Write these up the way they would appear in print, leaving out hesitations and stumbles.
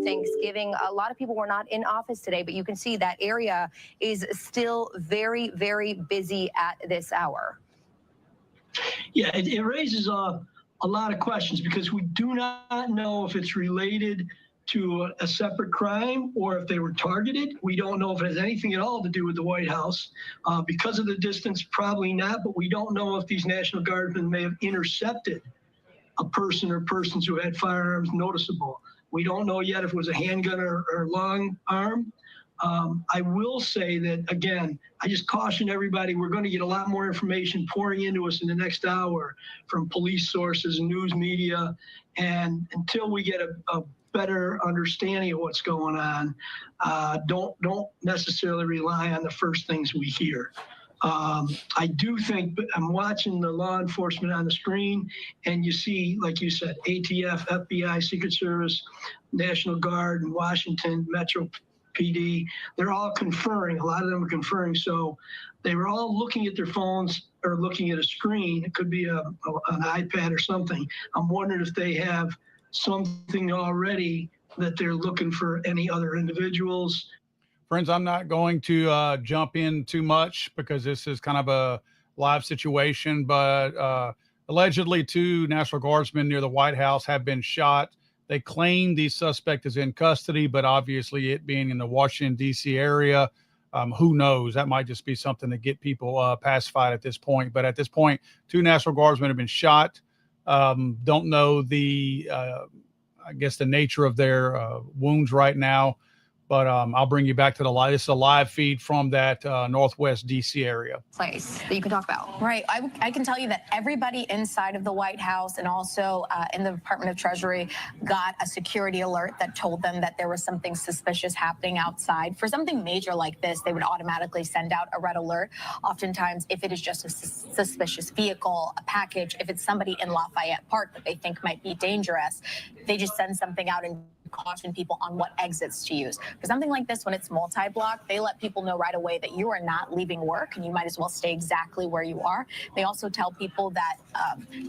Thanksgiving. A lot of people were not in office today, but you can see that area is still very, very busy at this hour. Yeah, it raises a lot of questions because we do not know if it's related to a separate crime or if they were targeted. We don't know if it has anything at all to do with the White House. Because of the distance, probably not, but we don't know if these National Guardsmen may have intercepted a person or persons who had firearms noticeable. We don't know yet if it was a handgun or long arm. I will say that, again, I just caution everybody, we're going to get a lot more information pouring into us in the next hour from police sources and news media. And until we get a better understanding of what's going on, don't necessarily rely on the first things we hear. I do think, I'm watching the law enforcement on the screen, and you see, like you said, ATF, FBI, Secret Service, National Guard, and Washington Metro PD, they're all conferring. A lot of them are conferring. So they were all looking at their phones or looking at a screen. It could be an iPad or something. I'm wondering if they have something already that they're looking for any other individuals. Friends, I'm not going to jump in too much because this is kind of a live situation, but allegedly 2 National Guardsmen near the White House have been shot. They claim the suspect is in custody, but obviously it being in the Washington, D.C. area, who knows? That might just be something to get people pacified at this point. But at this point, 2 National Guardsmen have been shot. Don't know I guess, the nature of their wounds right now. But I'll bring you back to the live. This is a live feed from that Northwest D.C. area. Place that you can talk about. Right. I can tell you that everybody inside of the White House and also in the Department of Treasury got a security alert that told them that there was something suspicious happening outside. For something major like this, they would automatically send out a red alert. Oftentimes, if it is just a suspicious vehicle, a package, if it's somebody in Lafayette Park that they think might be dangerous, they just send something out and caution people on what exits to use. For something like this, when it's multi-block, they let people know right away that you are not leaving work and you might as well stay exactly where you are. They also tell people that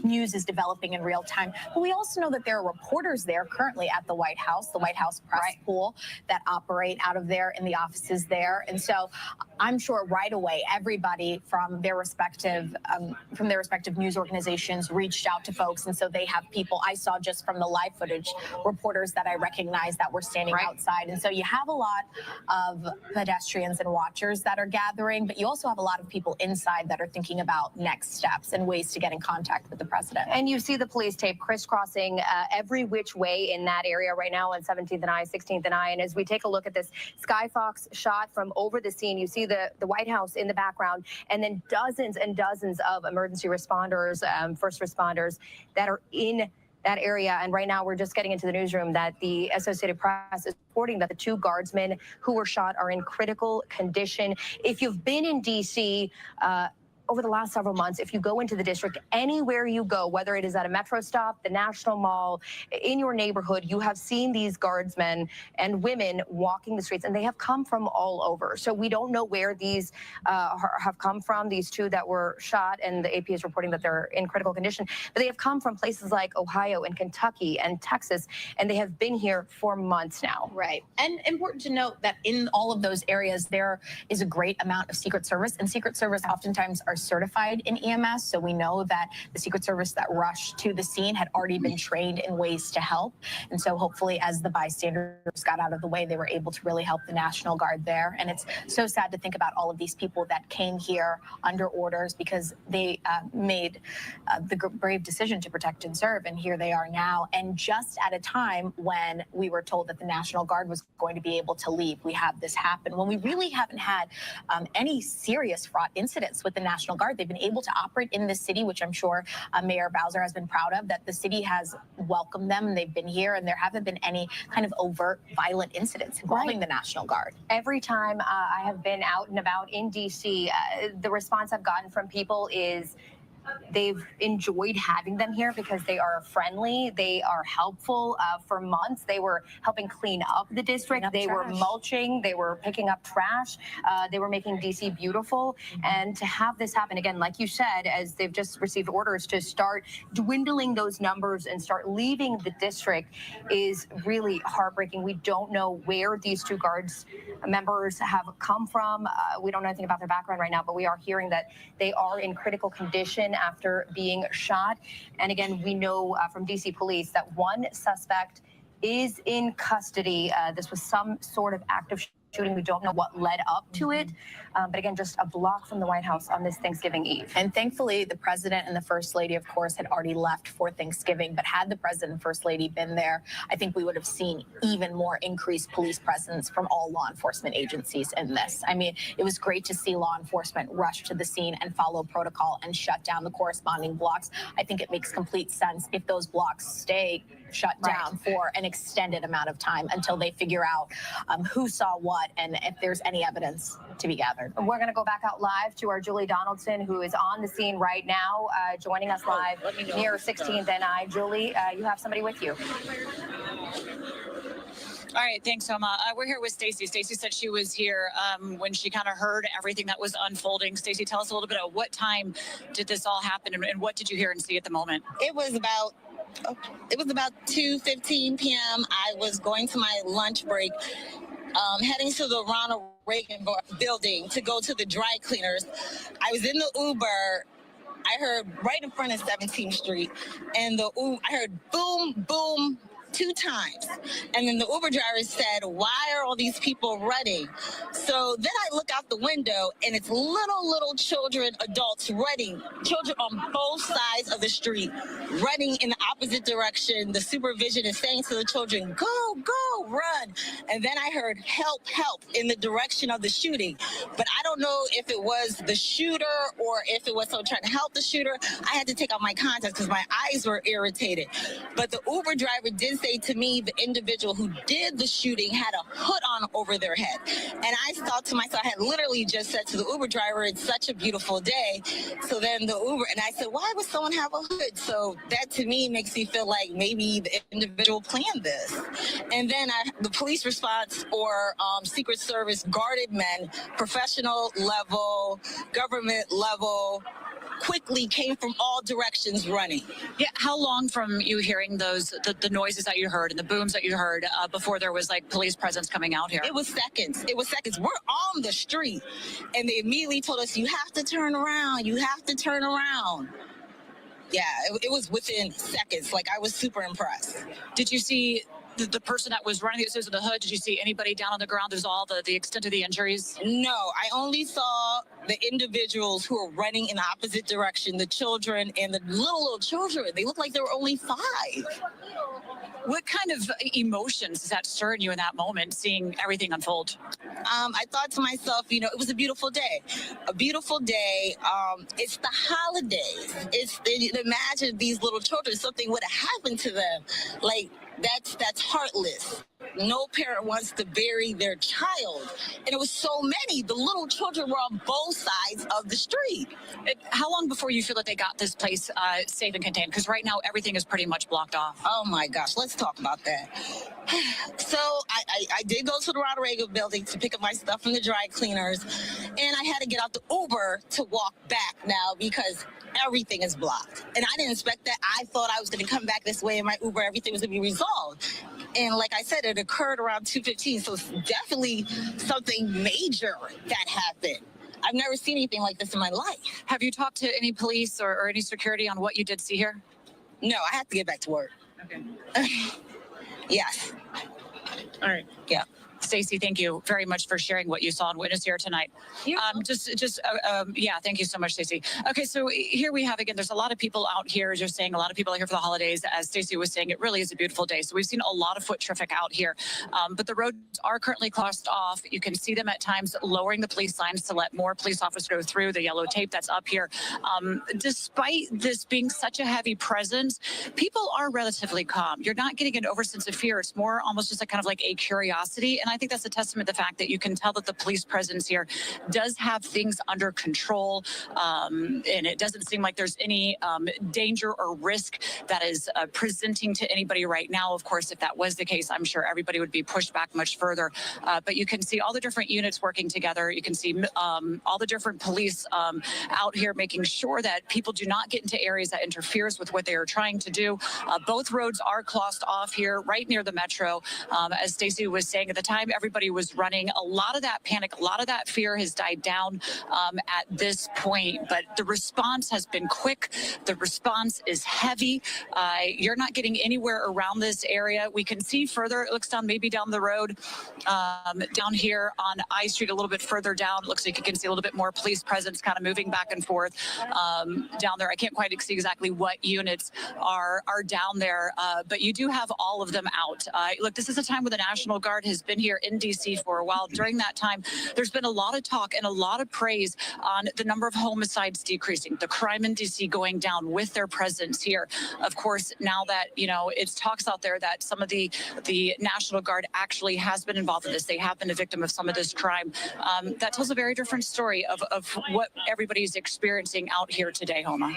news is developing in real time. But we also know that there are reporters there currently at the White House press pool that operate out of there in the offices there. And so I'm sure right away, everybody from their respective news organizations reached out to folks. And so they have people, I saw just from the live footage, reporters that I recognize that were standing outside. And so you have a lot of pedestrians and watchers that are gathering, but you also have a lot of people inside that are thinking about next steps and ways to get in contact with the president. And you see the police tape crisscrossing every which way in that area right now on 17th and I, 16th and I. And as we take a look at this Skyfox shot from over the scene, you see the White House in the background, and then dozens and dozens of emergency responders, first responders that are in that area. And right now we're just getting into the newsroom that the Associated Press is reporting that the 2 guardsmen who were shot are in critical condition. If you've been in D.C., over the last several months, if you go into the district, anywhere you go, whether it is at a metro stop, the National Mall, in your neighborhood, you have seen these guardsmen and women walking the streets, and they have come from all over. So we don't know where these have come from, these 2 that were shot, and the AP is reporting that they're in critical condition. But they have come from places like Ohio and Kentucky and Texas, and they have been here for months now. Right. And important to note that in all of those areas, there is a great amount of Secret Service, and Secret Service oftentimes are certified in EMS, so we know that the Secret Service that rushed to the scene had already been trained in ways to help. And so hopefully as the bystanders got out of the way, they were able to really help the National Guard there. And it's so sad to think about all of these people that came here under orders because they made the brave decision to protect and serve, and here they are now. And just at a time when we were told that the National Guard was going to be able to leave, we have this happen when we really haven't had any serious fraught incidents with the National Guard. They've been able to operate in this city, which I'm sure Mayor Bowser has been proud of, that the city has welcomed them. They've been here, and there haven't been any kind of overt violent incidents involving the National Guard. Every time I have been out and about in D.C., the response I've gotten from people is they've enjoyed having them here because they are friendly, they are helpful. For months, they were helping clean up the district, they were mulching, they were picking up trash, they were making DC beautiful. And to have this happen again, like you said, as they've just received orders to start dwindling those numbers and start leaving the district is really heartbreaking. We don't know where these two guards members have come from. We don't know anything about their background right now, but we are hearing that they are in critical condition after being shot. And again, we know from DC police that one suspect is in custody. This was some sort of active shooting. We don't know what led up to it. But again, just a block from the White House on this Thanksgiving Eve. And thankfully, the president and the first lady, of course, had already left for Thanksgiving. But had the president and first lady been there, I think we would have seen even more increased police presence from all law enforcement agencies in this. I mean, it was great to see law enforcement rush to the scene and follow protocol and shut down the corresponding blocks. I think it makes complete sense if those blocks stay shut down for an extended amount of time until they figure out who saw what and if there's any evidence to be gathered. We're going to go back out live to our Julie Donaldson, who is on the scene right now, joining us live near 16th and I. Julie, you have somebody with you. All right, thanks, Homa. We're here with Stacey. Stacey said she was here when she kind of heard everything that was unfolding. Stacey, tell us a little bit of what time did this all happen and what did you hear and see at the moment? It was about 2:15 p.m. I was going to my lunch break, heading to the Ronald Reagan building to go to the dry cleaners. I was in the Uber. I heard right in front of 17th Street, and I heard boom, boom, 2 times. And then the Uber driver said, "Why are all these people running?" So then I look out the window and it's little children, adults running, children on both sides of the street, running in the opposite direction. The supervision is saying to the children, "Go, go, run." And then I heard help, help in the direction of the shooting. But I don't know if it was the shooter or if it was someone trying to help the shooter. I had to take out my contacts because my eyes were irritated. But the Uber driver did say to me the individual who did the shooting had a hood on over their head. And I thought to myself, I had literally just said to the Uber driver, "It's such a beautiful day." So then the Uber, and I said, "Why would someone have a hood?" So that to me makes me feel like maybe the individual planned this. And then the police response or Secret Service guarded men, professional level, government level, quickly came from all directions running. Yeah, how long from you hearing those, the noises that you heard and the booms that you heard before there was like police presence coming out here? It was seconds. It was seconds. We're on the street and they immediately told us, "You have to turn around. You have to turn around." Yeah, it was within seconds. Like, I was super impressed. Did you see the person that was running the in the hood? Did you see anybody down on the ground? There's all the extent of the injuries? No, I only saw the individuals who were running in the opposite direction, the children and the little children. They looked like they were only 5. What kind of emotions does that stir in you in that moment, seeing everything unfold? I thought to myself, it was a beautiful day. A beautiful day. It's the holidays. Imagine these little children, something would have happened to them. Like, that's heartless. No parent wants to bury their child. And it was so many. The little children were on both sides of the street. How long before you feel that they got this place safe and contained? Because right now, everything is pretty much blocked off. Oh, my gosh. Let's talk about that. So I did go to the Ronald Reagan building to pick up my stuff from the dry cleaners. And I had to get out the Uber to walk back now because everything is blocked. And I didn't expect that. I thought I was going to come back this way in my Uber. Everything was going to be resolved. And like I said, it occurred around 2:15. So it's definitely something major that happened. I've never seen anything like this in my life. Have you talked to any police or any security on what you did see here? No, I have to get back to work. Okay. Yes. All right. Yeah. Stacey, thank you very much for sharing what you saw and witnessed here tonight. Yeah, thank you so much, Stacey. Okay, so here we have, again, there's a lot of people out here, just saying a lot of people are here for the holidays. As Stacey was saying, it really is a beautiful day. So we've seen a lot of foot traffic out here, but the roads are currently closed off. You can see them at times lowering the police signs to let more police officers go through the yellow tape that's up here. Despite this being such a heavy presence, people are relatively calm. You're not getting an oversense of fear. It's more almost just a kind of like a curiosity. And I think that's a testament to the fact that you can tell that the police presence here does have things under control, and it doesn't seem like there's any danger or risk that is presenting to anybody right now. Of course, if that was the case, I'm sure everybody would be pushed back much further. But you can see all the different units working together. You can see all the different police out here making sure that people do not get into areas that interferes with what they are trying to do. Both roads are closed off here right near the metro. As Stacey was saying, at the time everybody was running, a lot of that panic, a lot of that fear has died down at this point, but the response has been quick. The response is heavy. You're not getting anywhere around this area. We can see further, it looks down maybe down the road, down here on I Street a little bit further down. It looks like you can see a little bit more police presence kind of moving back and forth down there. I can't quite see exactly what units are down there, but you do have all of them out. Look, this is a time where the National Guard has been here in D.C. for a while. During that time, there's been a lot of talk and a lot of praise on the number of homicides decreasing, the crime in D.C. going down with their presence here. Of course, now that, you know, it's talks out there that some of the National Guard actually has been involved in this. They have been a victim of some of this crime. That tells a very different story of what everybody's experiencing out here today, Homa.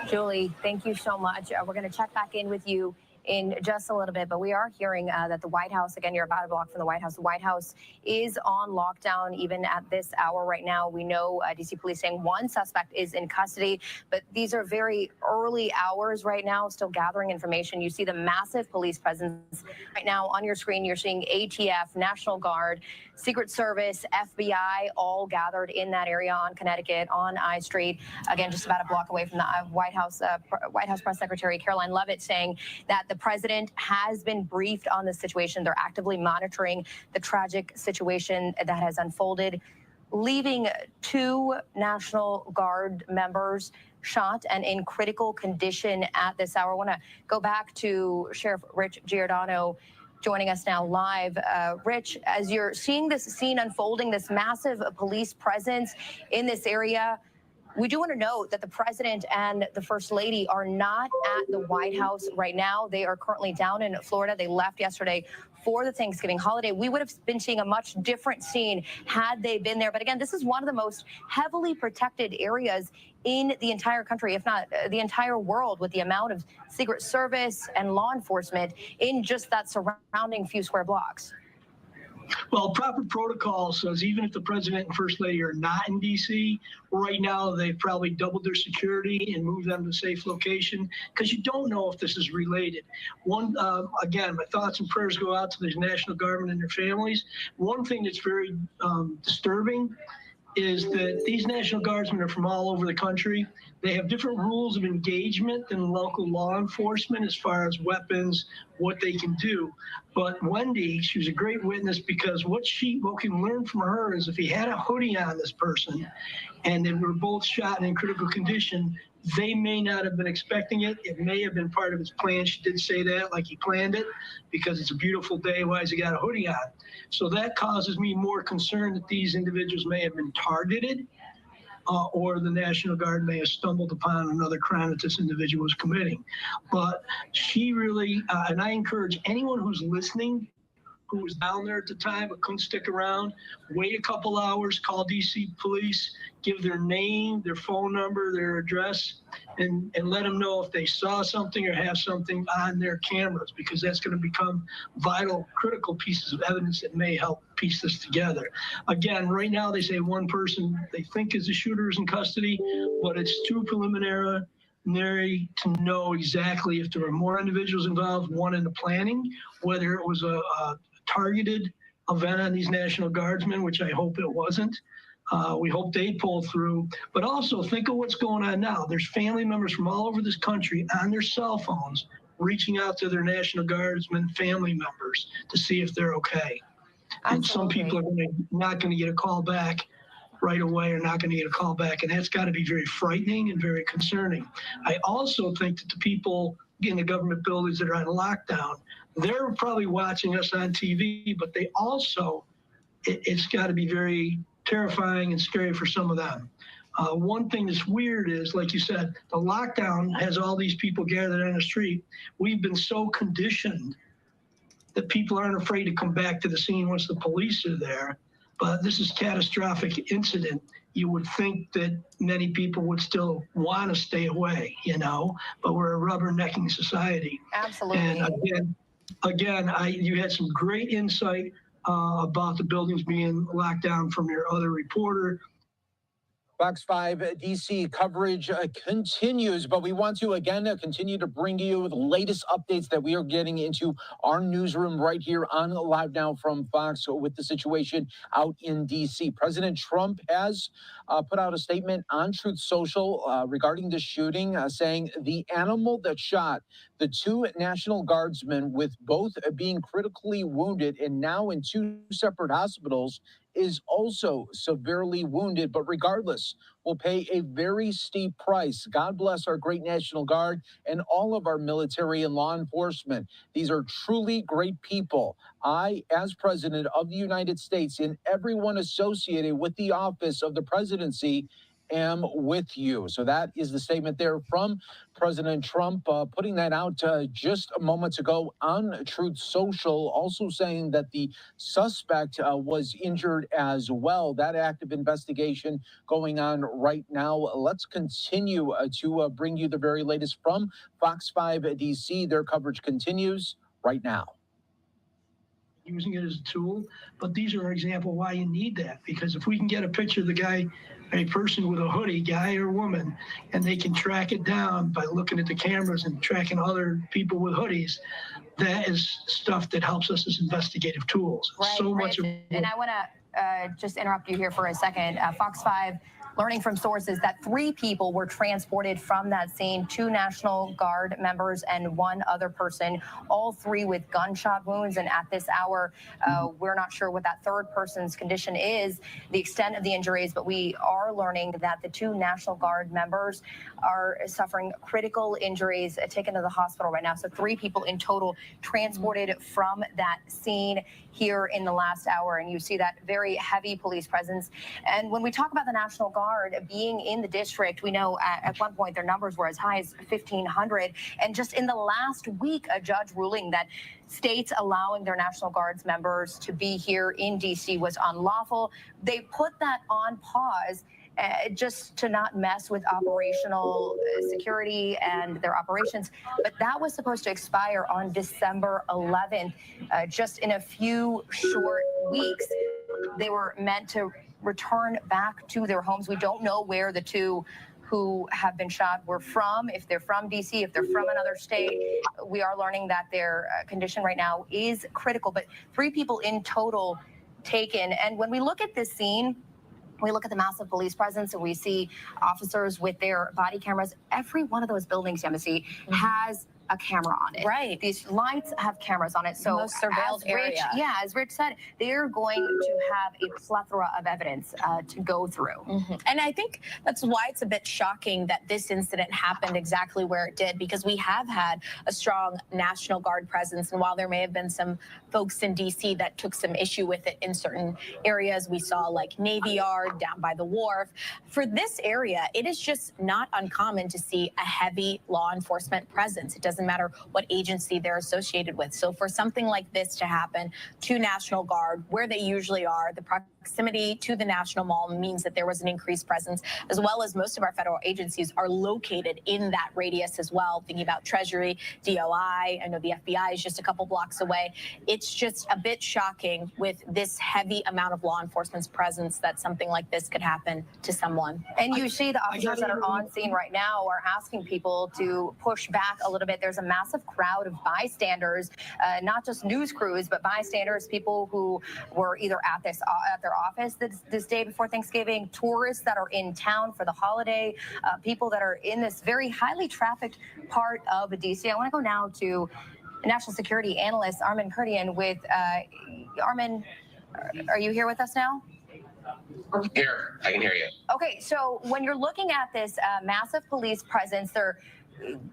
Julie, thank you so much. We're going to check back in with you in just a little bit, but we are hearing that the White House, again, you're about a block from the White House is on lockdown even at this hour right now. We know DC police saying one suspect is in custody, but these are very early hours right now, still gathering information. You see the massive police presence right now on your screen. You're seeing ATF, National Guard, Secret Service, FBI, all gathered in that area on Connecticut, on I Street. Again, just about a block away from the White House Press Secretary Caroline Leavitt saying that the president has been briefed on the situation. They're actively monitoring the tragic situation that has unfolded, leaving 2 National Guard members shot and in critical condition at this hour. I want to go back to Sheriff Rich Giordano joining us now live. Rich, as you're seeing this scene unfolding, this massive police presence in this area, we do want to note that the president and the first lady are not at the White House right now. They are currently down in Florida. They left yesterday for the Thanksgiving holiday. We would have been seeing a much different scene had they been there. But again, this is one of the most heavily protected areas in the entire country, if not the entire world, with the amount of Secret Service and law enforcement in just that surrounding few square blocks. Well, proper protocol says even if the president and first lady are not in D.C., right now they've probably doubled their security and moved them to a safe location because you don't know if this is related. Again, my thoughts and prayers go out to the National Guardmen and their families. One thing that's very disturbing is that these National Guardsmen are from all over the country. They have different rules of engagement than local law enforcement as far as weapons, what they can do. But Wendy, she was a great witness because what we can learn from her is if he had a hoodie on this person and they were both shot and in critical condition, they may not have been expecting it. It may have been part of his plan. She did say that, like he planned it, because it's a beautiful day. Why has he got a hoodie on? So that causes me more concern that these individuals may have been targeted or the National Guard may have stumbled upon another crime that this individual was committing. But she really, and I encourage anyone who's listening, who was down there at the time but couldn't stick around, wait a couple hours, call DC police, give their name, their phone number, their address, and let them know if they saw something or have something on their cameras, because that's going to become vital, critical pieces of evidence that may help piece this together. Again, right now they say one person they think is the shooter is in custody, but it's too preliminary to know exactly if there were more individuals involved, one in the planning, whether it was a targeted event on these National Guardsmen, which I hope it wasn't. We hope they pull through. But also think of what's going on now. There's family members from all over this country on their cell phones reaching out to their National Guardsmen family members to see if they're okay. And some people are not going to get a call back right away, or not going to get a call back. And that's got to be very frightening and very concerning. I also think that the people in the government buildings that are on lockdown, they're probably watching us on TV, but they also, it's got to be very terrifying and scary for some of them. One thing that's weird is, like you said, the lockdown has all these people gathered on the street. We've been so conditioned that people aren't afraid to come back to the scene once the police are there. But this is a catastrophic incident. You would think that many people would still want to stay away, but we're a rubbernecking society. Absolutely. And again, you had some great insight about the buildings being locked down from your other reporter. Fox 5 DC coverage continues, but we want to again continue to bring you the latest updates that we are getting into our newsroom right here on Live Now from Fox with the situation out in DC. President Trump has put out a statement on Truth Social regarding the shooting, saying the animal that shot the two National Guardsmen, with both being critically wounded and now in two separate hospitals, is also severely wounded, but regardless, will pay a very steep price. God bless our great National Guard and all of our military and law enforcement. These are truly great people. I, as President of the United States, and everyone associated with the office of the presidency, am with you. So that is the statement there from President Trump, putting that out just moments ago on Truth Social, also saying that the suspect was injured as well. That active investigation going on right now. Let's continue to bring you the very latest from Fox 5 DC. Their coverage continues right now. Using it as a tool, but these are an example why you need that, because if we can get a picture of the guy, a person with a hoodie, guy or woman, and they can track it down by looking at the cameras and tracking other people with hoodies, that is stuff that helps us as investigative tools. Right, So much of and I want to just interrupt you here for a second. Fox 5 learning from sources that 3 people were transported from that scene, 2 National Guard members and 1 other person, all 3 with gunshot wounds. And at this hour, we're not sure what that third person's condition is, the extent of the injuries, but we are learning that the 2 National Guard members are suffering critical injuries, taken to the hospital right now. So 3 people in total transported from that scene here in the last hour. And you see that very heavy police presence. And when we talk about the National Guard being in the district, we know at one point their numbers were as high as 1,500. And just in the last week, a judge ruling that states allowing their National Guards members to be here in DC was unlawful. They put that on pause just to not mess with operational security and their operations. But that was supposed to expire on December 11th. Just in a few short weeks, they were meant to return back to their homes. We don't know where the 2 who have been shot were from, if they're from DC, if they're from another state. We are learning that their condition right now is critical, but 3 people in total taken. And when we look at this scene, we look at the massive police presence and we see officers with their body cameras. Every one of those buildings, Yemisi, has a camera on it. Right. These lights have cameras on it. So most surveilled area. As Rich said, they're going to have a plethora of evidence to go through. Mm-hmm. And I think that's why it's a bit shocking that this incident happened exactly where it did, because we have had a strong National Guard presence. And while there may have been some folks in DC that took some issue with it in certain areas, we saw like Navy Yard down by the wharf. For this area, it is just not uncommon to see a heavy law enforcement presence. It doesn't matter what agency they're associated with. So for something like this to happen to National Guard, where they usually are, the proximity to the National Mall means that there was an increased presence, as well as most of our federal agencies are located in that radius as well. Thinking about Treasury, DOI, I know the FBI is just a couple blocks away. It's just a bit shocking with this heavy amount of law enforcement's presence that something like this could happen to someone. And you see the officers that are on scene right now are asking people to push back a little bit. There's a massive crowd of bystanders, not just news crews, but bystanders, people who were either at their office this day before Thanksgiving, tourists that are in town for the holiday, people that are in this very highly trafficked part of DC. I want to go now to national security analyst Armen Keteyian with Armen. Are you here with us now? Here, I can hear you. Okay, so when you're looking at this massive police presence,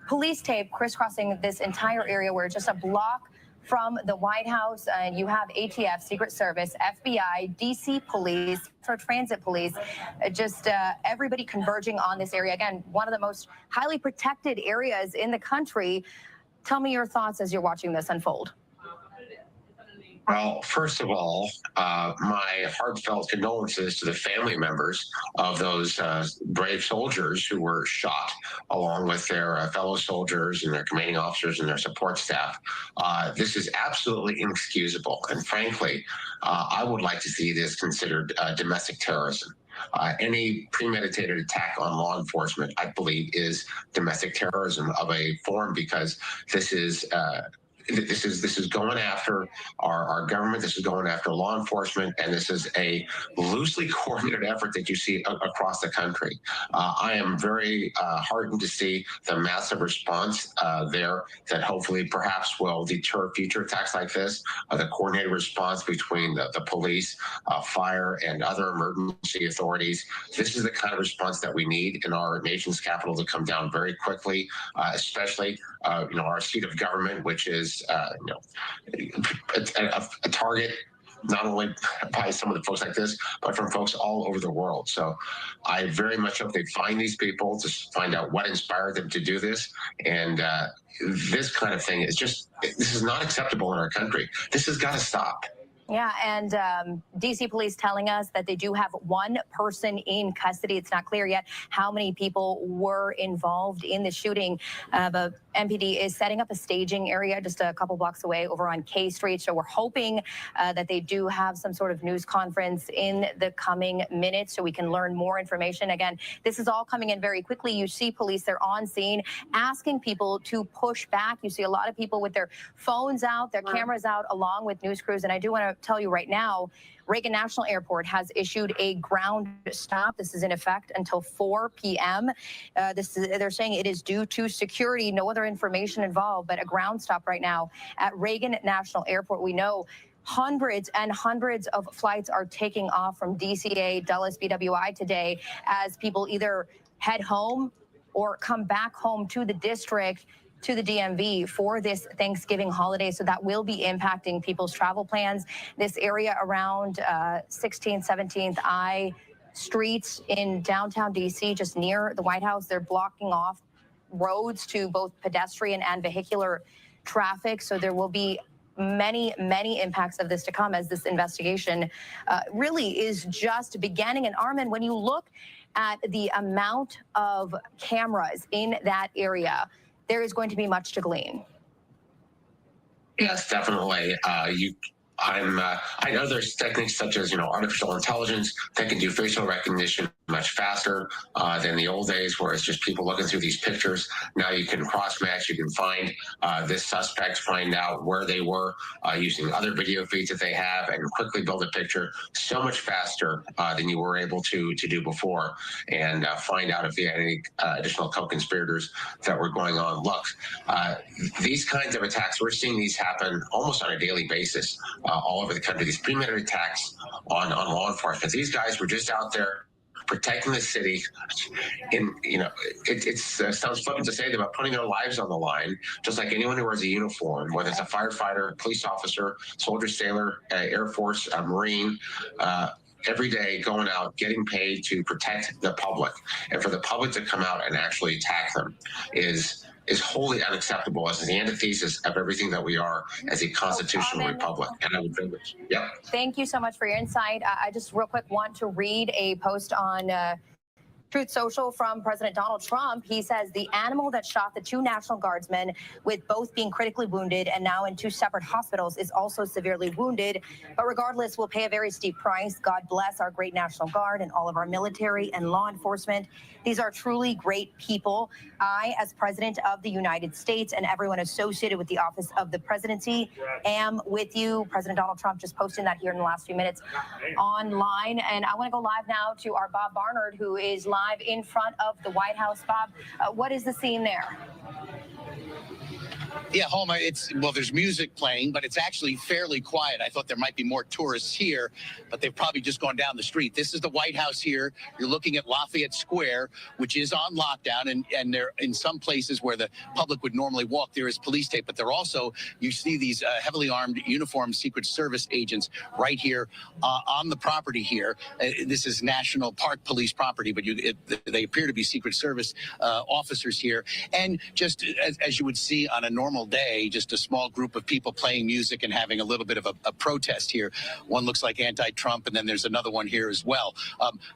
police tape crisscrossing this entire area where it's just a block from the White House, and you have ATF, Secret Service, FBI, DC Police, for Transit Police, just everybody converging on this area. Again, one of the most highly protected areas in the country. Tell me your thoughts as you're watching this unfold. Well, first of all, my heartfelt condolences to the family members of those brave soldiers who were shot, along with their fellow soldiers and their commanding officers and their support staff. This is absolutely inexcusable. And frankly, I would like to see this considered domestic terrorism. Any premeditated attack on law enforcement, I believe, is domestic terrorism of a form, because this is going after our government. This is going after law enforcement, and this is a loosely coordinated effort that you see across the country. I am very heartened to see the massive response there that hopefully perhaps will deter future attacks like this. The coordinated response between the police, fire, and other emergency authorities. This is the kind of response that we need in our nation's capital to come down very quickly, especially our seat of government, which is a target not only by some of the folks like this, but from folks all over the world. So I very much hope they find these people, to find out what inspired them to do this. And this kind of thing is this is not acceptable in our country. This has got to stop. Yeah, and DC police telling us that they do have one person in custody. It's not clear yet how many people were involved in the shooting. But MPD is setting up a staging area just a couple blocks away over on K Street. So we're hoping that they do have some sort of news conference in the coming minutes so we can learn more information. Again, this is all coming in very quickly. You see police, they're on scene asking people to push back. You see a lot of people with their phones out, their cameras out, along with news crews. And I do want to tell you right now, Reagan National Airport has issued a ground stop. This is in effect until 4 p.m. They're saying it is due to security, no other information involved, but a ground stop right now at Reagan National Airport. We know hundreds and hundreds of flights are taking off from DCA, Dulles, BWI today as people either head home or come back home to the district, to the DMV for this Thanksgiving holiday. So that will be impacting people's travel plans. This area around 16th, 17th I streets in downtown DC, just near the White House, they're blocking off roads to both pedestrian and vehicular traffic. So there will be many impacts of this to come as this investigation really is just beginning. And Armin, when you look at the amount of cameras in that area, there is going to be much to glean. Yes, definitely. I know there's techniques such as artificial intelligence that can do facial recognition much faster than the old days, where it's just people looking through these pictures. Now you can cross-match, you can find this suspect, find out where they were using other video feeds that they have, and quickly build a picture so much faster than you were able to do before, and find out if you had any additional co-conspirators that were going on. Look, these kinds of attacks, we're seeing these happen almost on a daily basis all over the country. These premeditated attacks on law enforcement. These guys were just out there protecting the city. It sounds flippant to say that, but putting their lives on the line, just like anyone who wears a uniform, whether it's a firefighter, police officer, soldier, sailor, Air Force, Marine, every day going out, getting paid to protect the public. And for the public to come out and actually attack them is wholly unacceptable, as the antithesis of everything that we are as a constitutional republic. And I would think, yeah. Thank you so much for your insight. I just real quick want to read a post on Truth Social from President Donald Trump. He says the animal that shot the 2 National Guardsmen, with both being critically wounded and now in 2 separate hospitals, is also severely wounded. But regardless, will pay a very steep price. God bless our great National Guard and all of our military and law enforcement. These are truly great people. I, as President of the United States, and everyone associated with the office of the presidency, am with you. President Donald Trump just posted that here in the last few minutes online. And I want to go live now to our Bob Barnard, who is live in front of the White House. Bob, what is the scene there? Yeah, Homa, there's music playing, but it's actually fairly quiet. I thought there might be more tourists here, but they've probably just gone down the street. This is the White House here. You're looking at Lafayette Square, which is on lockdown, and there in some places where the public would normally walk, there is police tape, but they're also, you see these heavily armed uniformed Secret Service agents right here on the property here. This is National Park Police property, but they appear to be Secret Service officers here. And just as you would see on a normal day, just a small group of people playing music and having a little bit of a protest here. One looks like anti-Trump, and then there's another one here as well.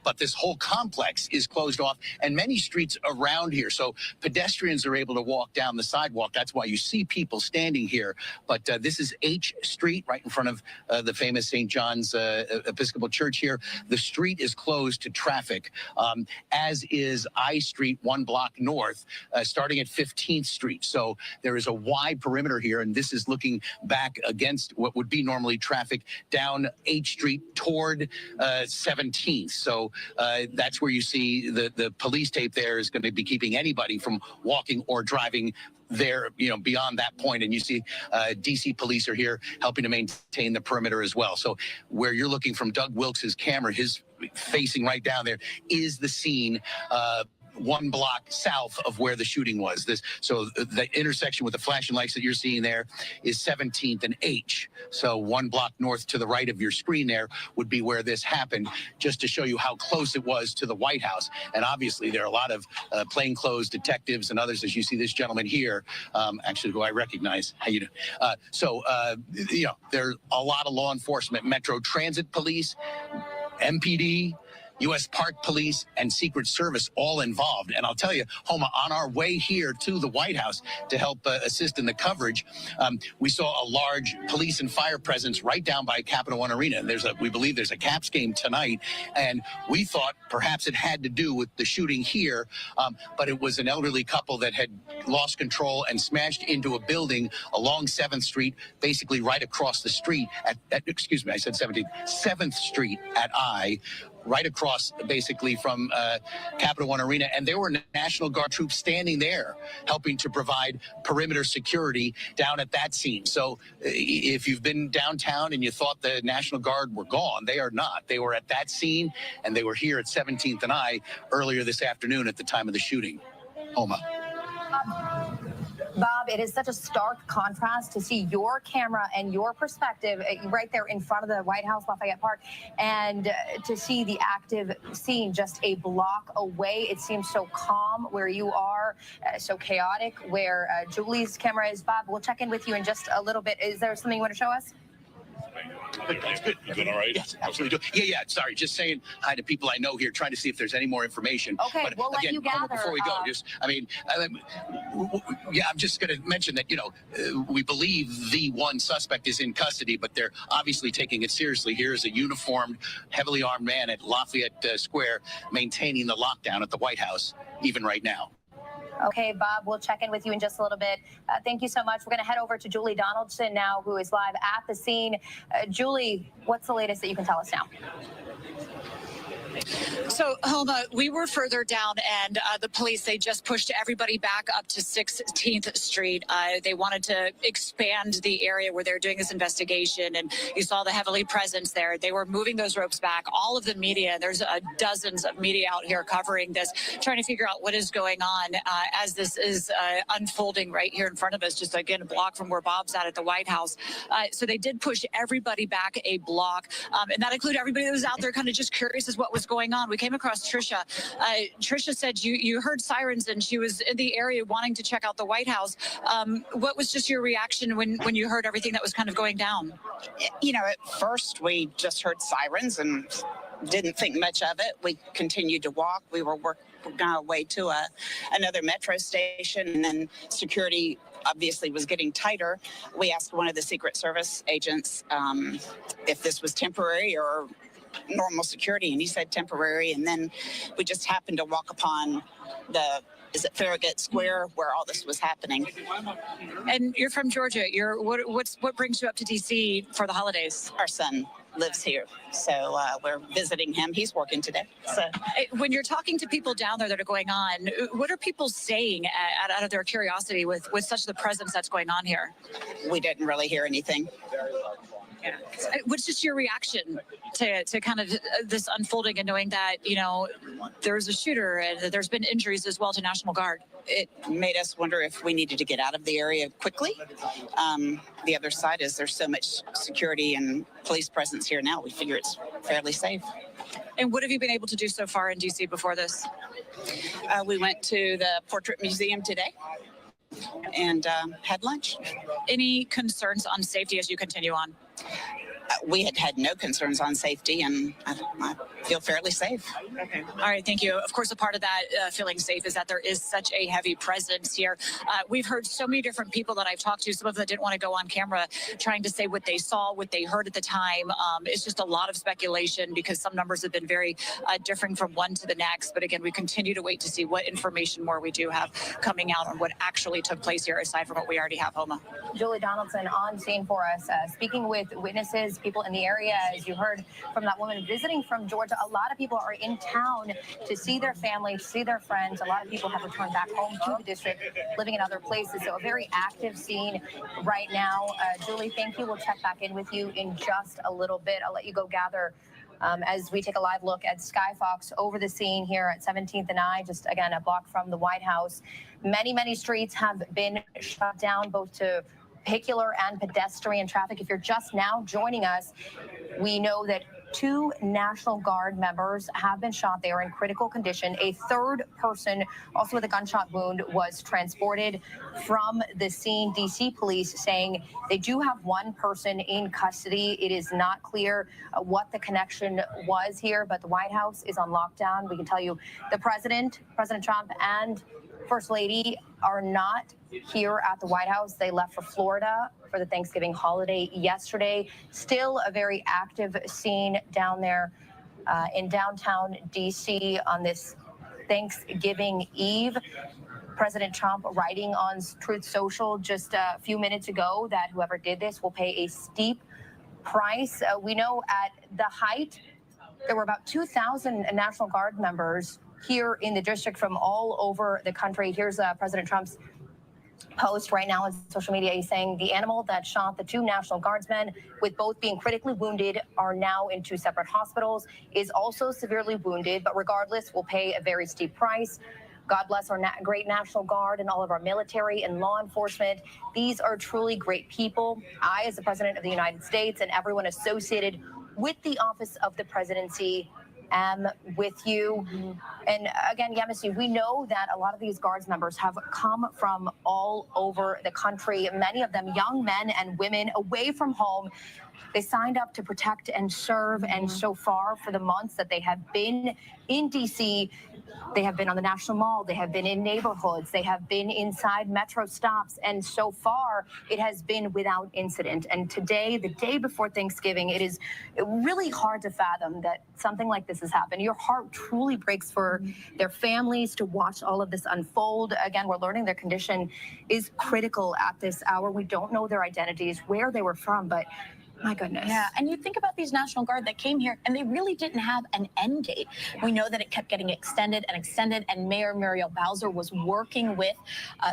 But this whole complex is closed off, and many streets around here. So pedestrians are able to walk down the sidewalk. That's why you see people standing here. But this is H Street, right in front of the famous St. John's Episcopal Church here. The street is closed to traffic, as is I Street, 1 block north, starting at 15th Street. So there is a wide perimeter here, and this is looking back against what would be normally traffic down H Street toward 17th. So that's where you see the police tape there is going to be keeping anybody from walking or driving there, beyond that point. And you see DC police are here helping to maintain the perimeter as well. So where you're looking from Doug Wilkes's camera, his facing right down there is the scene 1 block south of where the shooting was. So the intersection with the flashing lights that you're seeing there is 17th and H. So 1 block north to the right of your screen there would be where this happened, just to show you how close it was to the White House. And obviously there are a lot of plainclothes detectives and others, as you see this gentleman here, actually who I recognize. How you doing? There's a lot of law enforcement, Metro Transit Police, MPD, U.S. Park Police, and Secret Service all involved. And I'll tell you, Homa, on our way here to the White House to help assist in the coverage, we saw a large police and fire presence right down by Capital One Arena. We believe there's a Caps game tonight, and we thought perhaps it had to do with the shooting here, but it was an elderly couple that had lost control and smashed into a building along 7th Street, basically right across the street excuse me, I said 17th, 7th Street at I, right across basically from Capital One Arena. And there were National Guard troops standing there helping to provide perimeter security down at that scene. So if you've been downtown and you thought the National Guard were gone, they are not. They were at that scene, and they were here at 17th and I earlier this afternoon at the time of the shooting. Homa. Bob, it is such a stark contrast to see your camera and your perspective right there in front of the White House, Lafayette Park, and to see the active scene just a block away. It seems so calm where you are, so chaotic where Julie's camera is. Bob, we'll check in with you in just a little bit. Is there something you want to show us? That's good. You doing all right? Yes, absolutely. Yeah. Sorry, just saying hi to people I know here, trying to see if there's any more information. Okay, but we'll let you gather. Before we go, I'm just going to mention that, we believe the one suspect is in custody, but they're obviously taking it seriously. Here's a uniformed, heavily armed man at Lafayette Square maintaining the lockdown at the White House, even right now. Okay, Bob, we'll check in with you in just a little bit. Thank you so much. We're going to head over to Julie Donaldson now, who is live at the scene. Julie, what's the latest that you can tell us now? So, Homa, we were further down, and the police, they just pushed everybody back up to 16th Street. They wanted to expand the area where they're doing this investigation, and you saw the heavily presence there. They were moving those ropes back. All of the media, there's dozens of media out here covering this, trying to figure out what is going on as this is unfolding right here in front of us, just again, a block from where Bob's at the White House. So they did push everybody back a block, and that included everybody that was out there kind of just curious as what was going on. We came across Trisha. Trisha said you heard sirens and she was in the area wanting to check out the White House. What was just your reaction when you heard everything that was kind of going down? At first we just heard sirens and didn't think much of it. We continued to walk. We were working our way to another metro station, and then security obviously was getting tighter. We asked one of the Secret Service agents if this was temporary or normal security, and he said temporary. And then we just happened to walk upon is it Farragut Square, where all this was happening. And you're from Georgia. What brings you up to DC for the holidays? Our son. lives here. So we're visiting him. He's working today. So When you're talking to people down there that are going on, what are people saying out of their curiosity with such the presence that's going on here? we didn't really hear anything. What's just your reaction to kind of this unfolding and knowing that, you know, there's a shooter and that there's been injuries as well to National Guard? It made us wonder if we needed to get out of the area quickly. The other side is there's so much security and police presence here now. We figure it's fairly safe. And what have you been able to do so far in DC before this? We went to the Portrait Museum today and had lunch. Any concerns on safety as you continue on? We had no concerns on safety, and I feel fairly safe. Okay. All right. Thank you. Of course, a part of that feeling safe is that there is such a heavy presence here. We've heard so many different people that I've talked to, some of them didn't want to go on camera, trying to say what they saw, what they heard at the time. It's just a lot of speculation because some numbers have been very differing from one to the next. But again, we continue to wait to see what information more we do have coming out on what actually took place here, aside from what we already have, Homa. Julie Donaldson on scene for us, speaking with witnesses, people in the area. As you heard from that woman visiting from Georgia, a lot of people are in town to see their family, to see their friends. A lot of people have returned back home to the district, living in other places. So a very active scene right now. Julie, thank you. We'll check back in with you in just a little bit. I'll let you go gather as we take a live look at Skyfox over the scene here at 17th and I, just again, a block from the White House. Many streets have been shut down, both to vehicular and pedestrian traffic. If you're just now joining us, we know that 2 National Guard members have been shot. They are in critical condition. A third person, also with a gunshot wound, was transported from the scene. DC police saying they do have one person in custody. It is not clear what the connection was here, but the White House is on lockdown. We can tell you the President Trump, and First Lady are not here at the White House. They left for Florida for the Thanksgiving holiday yesterday. Still a very active scene down there in downtown DC on this Thanksgiving Eve. President Trump writing on Truth Social just a few minutes ago that whoever did this will pay a steep price. We know at the height, there were about 2,000 National Guard members here in the district from all over the country. Here's President Trump's post right now on social media. He's saying the animal that shot the 2 National Guardsmen, with both being critically wounded, are now in 2 separate hospitals, is also severely wounded, but regardless will pay a very steep price. God bless our great National Guard and all of our military and law enforcement. These are truly great people. I, as the President of the United States, and everyone associated with the office of the presidency, am with you. And again, Yemisi, we know that a lot of these Guards members have come from all over the country, many of them young men and women away from home. They signed up to protect and serve, and so far, for the months that they have been in DC, they have been on the National Mall, they have been in neighborhoods, they have been inside metro stops, and so far, it has been without incident. And today, the day before Thanksgiving, it is really hard to fathom that something like this has happened. Your heart truly breaks for their families to watch all of this unfold. Again, we're learning their condition is critical at this hour. We don't know their identities, where they were from, but my goodness. Yeah, and you think about these National Guard that came here, and they really didn't have an end date. We know that it kept getting extended, and Mayor Muriel Bowser was working with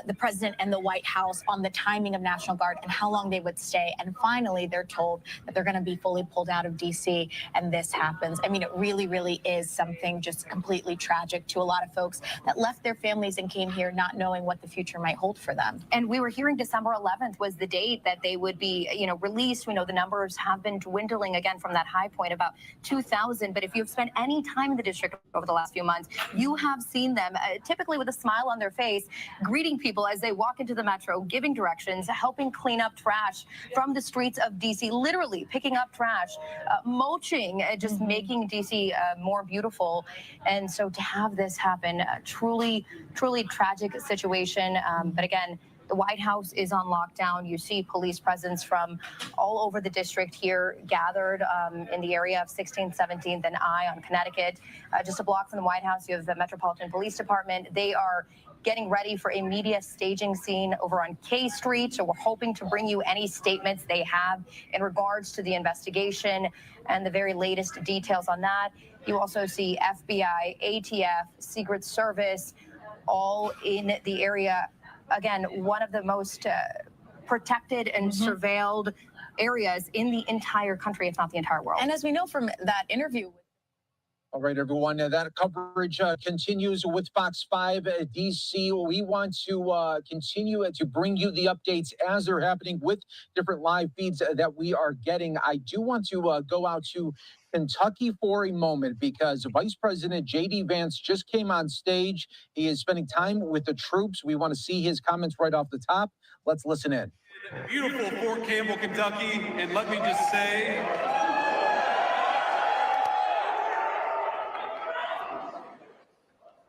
the president and the White House on the timing of National Guard and how long they would stay. And finally, they're told that they're going to be fully pulled out of D.C., and this happens. I mean, it really is something just completely tragic to a lot of folks that left their families and came here not knowing what the future might hold for them. And we were hearing December 11th was the date that they would be, released. We know the numbers have been dwindling again from that high point, about 2,000. But if you've spent any time in the district over the last few months, you have seen them typically with a smile on their face, greeting people as they walk into the metro, giving directions, helping clean up trash from the streets of DC, literally picking up trash, mulching, just making DC more beautiful. And so to have this happen, truly tragic situation. But again, the White House is on lockdown. You see police presence from all over the district here gathered in the area of 16th, 17th, and I on Connecticut. Just a block from the White House, you have the Metropolitan Police Department. They are getting ready for a media staging scene over on K Street. So we're hoping to bring you any statements they have in regards to the investigation and the very latest details on that. You also see FBI, ATF, Secret Service, all in the area. Again, one of the most protected and surveilled areas in the entire country, if not the entire world. And as we know from that interview. All right, everyone, that coverage continues with Fox 5 DC. We want to continue to bring you the updates as they're happening with different live feeds that we are getting. I do want to go out to Kentucky for a moment because Vice President J.D. Vance just came on stage. He is spending time with the troops. We want to see his comments right off the top. Let's listen in. Beautiful Fort Campbell, Kentucky, and let me just say,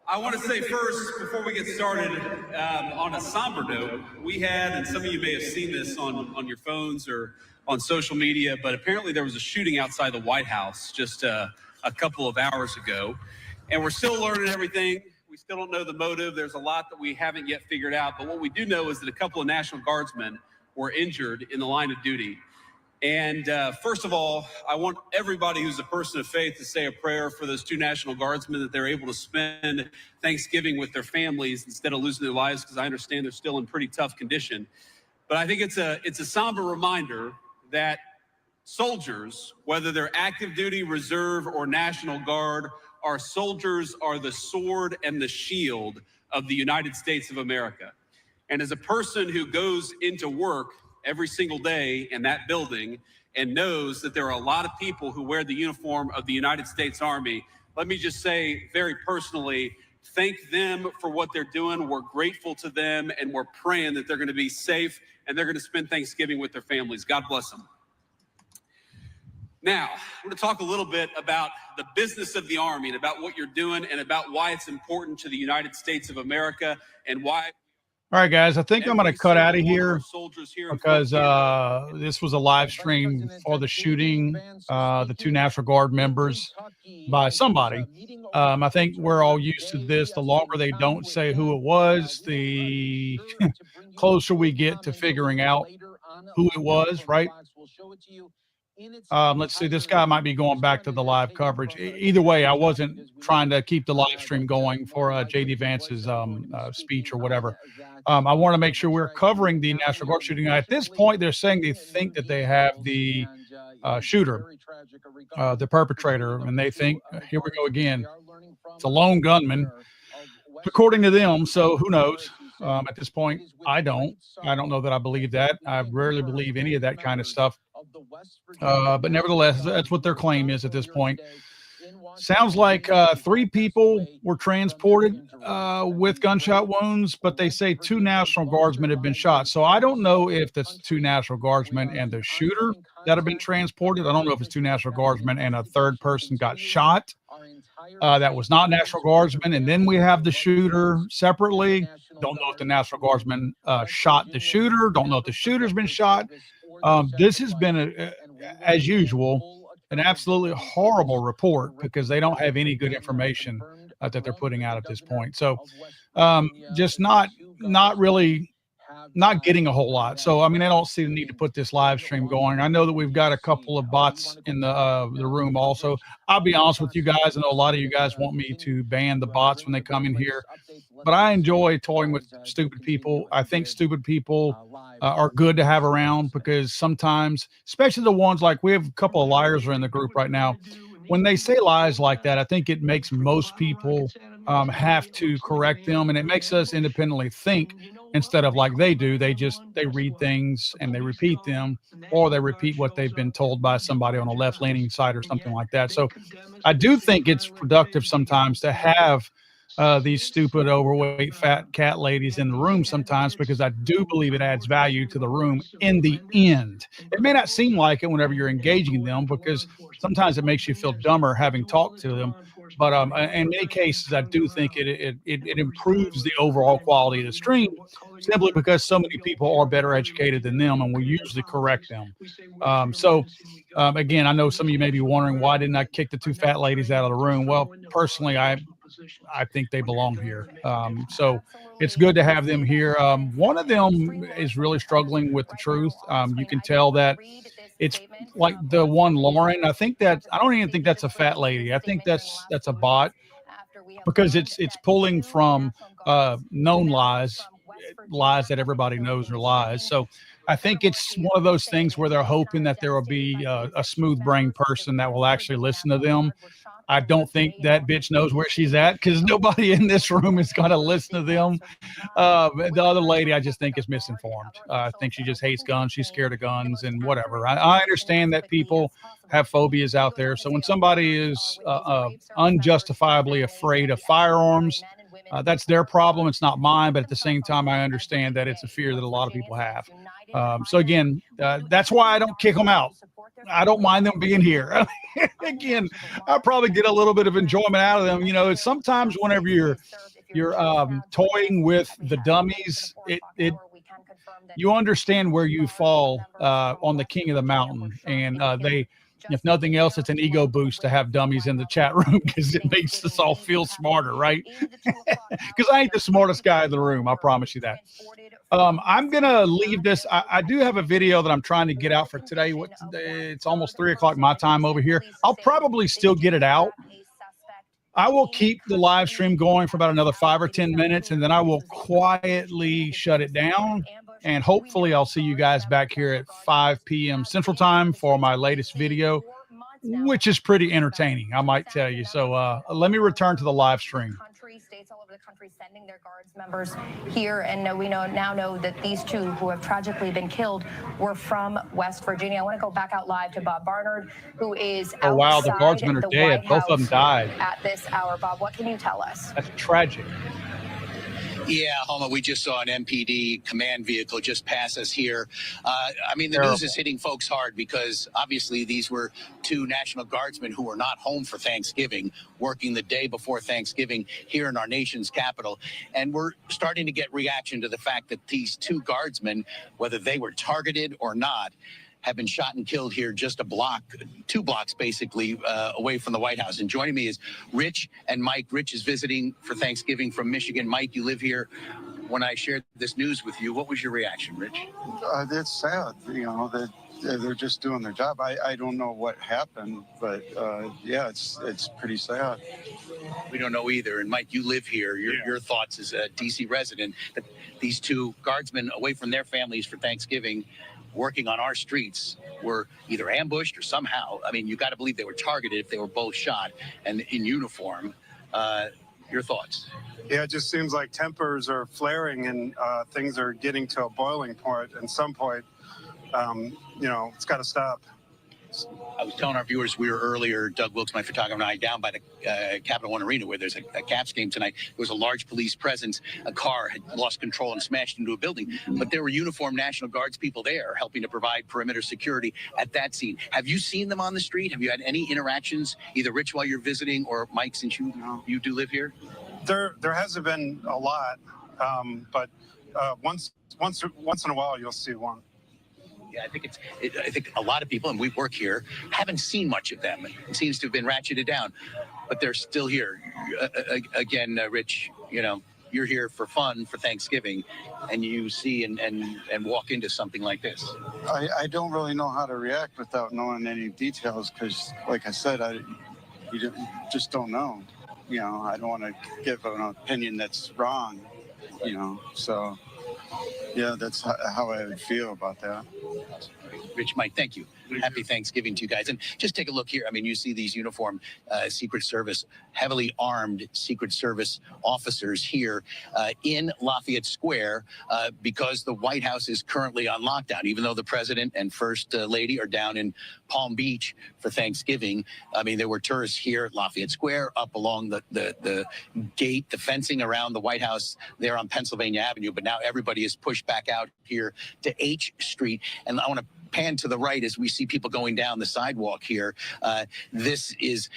I want to say first, before we get started, on a somber note, we had, and some of you may have seen this on your phones or on social media, but apparently there was a shooting outside the White House just a couple of hours ago, and we're still learning everything. We still don't know the motive. There's a lot that we haven't yet figured out, but what we do know is that a couple of National Guardsmen were injured in the line of duty. And first of all, I want everybody who's a person of faith to say a prayer for those two National Guardsmen that they're able to spend Thanksgiving with their families instead of losing their lives, because I understand they're still in pretty tough condition. But I think it's a somber reminder that soldiers, whether they're active duty, reserve, or National Guard, our soldiers are the sword and the shield of the United States of America. And as a person who goes into work every single day in that building and knows that there are a lot of people who wear the uniform of the United States Army, let me just say very personally, thank them for what they're doing. We're grateful to them, and we're praying that they're going to be safe and they're going to spend Thanksgiving with their families. God bless them. Now, I'm going to talk a little bit about the business of the Army and about what you're doing and about why it's important to the United States of America and why. All right, guys, I think I'm going to cut out of here because this was a live stream for the shooting, the two National Guard members by somebody. I think we're all used to this. The longer they don't say who it was, the closer we get to figuring out who it was, right? Let's see, this guy might be going back to the live coverage. Either way, I wasn't trying to keep the live stream going for J.D. Vance's speech or whatever. I want to make sure we're covering the National Guard shooting. At this point, they're saying they think that they have the shooter, the perpetrator, and they think, here we go again, it's a lone gunman, according to them. So who knows? At this point, I don't know that I believe that. I rarely believe any of that kind of stuff. But nevertheless, that's what their claim is at this point. Sounds like 3 people were transported with gunshot wounds, but they say 2 National Guardsmen have been shot. So I don't know if that's 2 National Guardsmen and the shooter that have been transported. I don't know if it's 2 National Guardsmen and a third person got shot. That was not National Guardsmen. And then we have the shooter separately. Don't know if the National Guardsmen shot the shooter. Don't know if the shooter's been shot. This has been, as usual, an absolutely horrible report because they don't have any good information that they're putting out at this point. So just not getting a whole lot. So, I mean, I don't see the need to put this live stream going. I know that we've got a couple of bots in the room also. I'll be honest with you guys. I know a lot of you guys want me to ban the bots when they come in here, but I enjoy toying with stupid people. I think stupid people are good to have around because sometimes, especially the ones like we have a couple of liars are in the group right now. When they say lies like that, I think it makes most people have to correct them, and it makes us independently think instead of like they do. They read things and they repeat them, or they repeat what they've been told by somebody on a left-leaning side or something like that. So I do think it's productive sometimes to have these stupid, overweight, fat cat ladies in the room sometimes, because I do believe it adds value to the room in the end. It may not seem like it whenever you're engaging them, because sometimes it makes you feel dumber having talked to them. But in many cases, I do think it improves the overall quality of the stream, simply because so many people are better educated than them, and we usually correct them. Again, I know some of you may be wondering, why didn't I kick the 2 fat ladies out of the room? Well, personally, I think they belong here. So it's good to have them here. One of them is really struggling with the truth. You can tell that it's like the one Lauren. I don't even think that's a fat lady. I think that's a bot, because it's pulling from known lies that everybody knows are lies. So I think it's one of those things where they're hoping that there will be a smooth brain person that will actually listen to them. I don't think that bitch knows where she's at, because nobody in this room is going to listen to them. The other lady, I just think, is misinformed. I think she just hates guns. She's scared of guns and whatever. I understand that people have phobias out there. So when somebody is unjustifiably afraid of firearms, that's their problem. It's not mine. But at the same time, I understand that it's a fear that a lot of people have. So again, that's why I don't kick them out. I don't mind them being here. Again, I probably get a little bit of enjoyment out of them. You know, it's sometimes whenever you're toying with the dummies, you understand where you fall on the king of the mountain, and if nothing else, it's an ego boost to have dummies in the chat room, because it makes us all feel smarter, right? Because I ain't the smartest guy in the room, I promise you that. I'm gonna leave this. I do have a video that I'm trying to get out for today. It's almost 3 o'clock my time over here. I'll probably still get it out. I will keep the live stream going for about another 5 or 10 minutes, and then I will quietly shut it down. And hopefully I'll see you guys back here at 5 p.m. Central Time for my latest video, which is pretty entertaining, I might tell you. So let me return to the live stream. States all over the country sending their Guards members here, and we now know that these two who have tragically been killed were from West Virginia. I want to go back out live to Bob Barnard, who is oh wow, the Guardsmen are dead. Both of them died at this hour. Bob, what can you tell us? That's tragic. Yeah, Homa, we just saw an MPD command vehicle just pass us here. I mean, the news is hitting folks hard, because obviously these were two National Guardsmen who were not home for Thanksgiving, working the day before Thanksgiving here in our nation's capital. And we're starting to get reaction to the fact that these two Guardsmen, whether they were targeted or not, have been shot and killed here just a block, 2 blocks basically away from the White House. And joining me is Rich and Mike. Rich is visiting for Thanksgiving from Michigan. Mike, you live here. When I shared this news with you, what was your reaction, Rich? It's sad, you know, that they're just doing their job. I don't know what happened, but yeah, it's pretty sad. We don't know either. And Mike, you live here. Your thoughts as a DC resident, that these two Guardsmen away from their families for Thanksgiving, working on our streets, were either ambushed or somehow, I mean, you got to believe they were targeted if they were both shot and in uniform. Your thoughts? Yeah, it just seems like tempers are flaring, and things are getting to a boiling point. At some point, you know, it's got to stop. I was telling our viewers, we were earlier, Doug Wilkes, my photographer, and I, down by the Capital One Arena, where there's a Caps game tonight. There was a large police presence. A car had lost control and smashed into a building, but there were uniformed National Guards people there helping to provide perimeter security at that scene. Have you seen them on the street? Have you had any interactions, either Rich while you're visiting, or Mike, since you do live here? There hasn't been a lot, but once in a while you'll see one. Yeah, I think a lot of people, and we work here, haven't seen much of them. It seems to have been ratcheted down, but they're still here. Again, Rich, you know, you're here for fun for Thanksgiving, and you see and walk into something like this. I don't really know how to react without knowing any details, because, like I said, you just don't know. You know, I don't want to give an opinion that's wrong. You know, so. Yeah, that's how I would feel about that. Rich, Mike, thank you. Happy Thanksgiving to you guys. And just take a look here. I mean, you see these uniformed Secret Service, heavily armed Secret Service officers here in Lafayette Square because the White House is currently on lockdown, even though the president and first lady are down in Palm Beach for Thanksgiving. I mean, there were tourists here at Lafayette Square, up along the gate, the fencing around the White House there on Pennsylvania Avenue. But now everybody is pushed back out here to H Street. And I want to pan to the right as we see people going down the sidewalk here. This is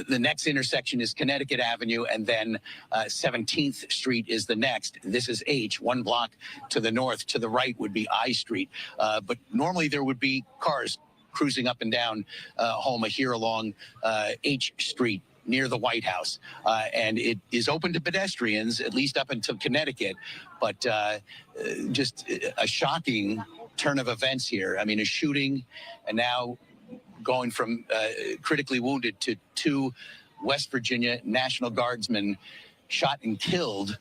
the next intersection is Connecticut Avenue, and then 17th Street is the next. This is H. 1 block to the north. To the right would be I Street. But normally there would be cars cruising up and down Houma here along H Street. near the White House. And it is open to pedestrians, at least up until Connecticut. But just a shocking turn of events here. I mean, a shooting, and now going from critically wounded to 2 West Virginia National Guardsmen shot and killed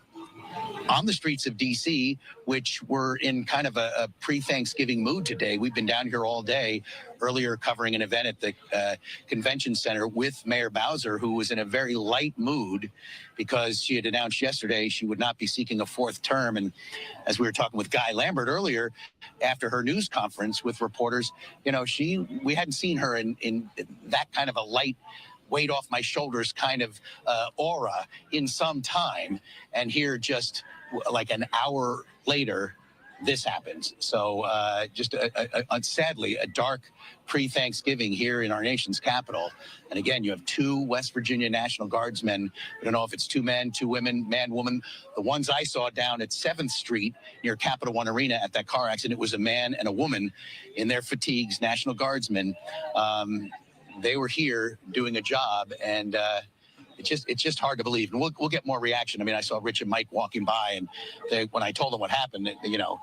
on the streets of D.C., which were in kind of a pre-Thanksgiving mood today. We've been down here all day, earlier covering an event at the convention center with Mayor Bowser, who was in a very light mood because she had announced yesterday she would not be seeking a 4th term. And as we were talking with Guy Lambert earlier, after her news conference with reporters, you know, we hadn't seen her in that kind of a light, weight off my shoulders kind of aura in some time. And here, just like an hour later, this happens. So just sadly, a dark pre-Thanksgiving here in our nation's capital. And again, you have 2 West Virginia National Guardsmen. I don't know if it's 2 men, 2 women, man, woman. The ones I saw down at 7th Street near Capital One Arena at that car accident, it was a man and a woman in their fatigues, National Guardsmen. They were here doing a job, and it's just hard to believe. And we'll get more reaction. I mean, I saw Rich and Mike walking by, and when I told them what happened, you know,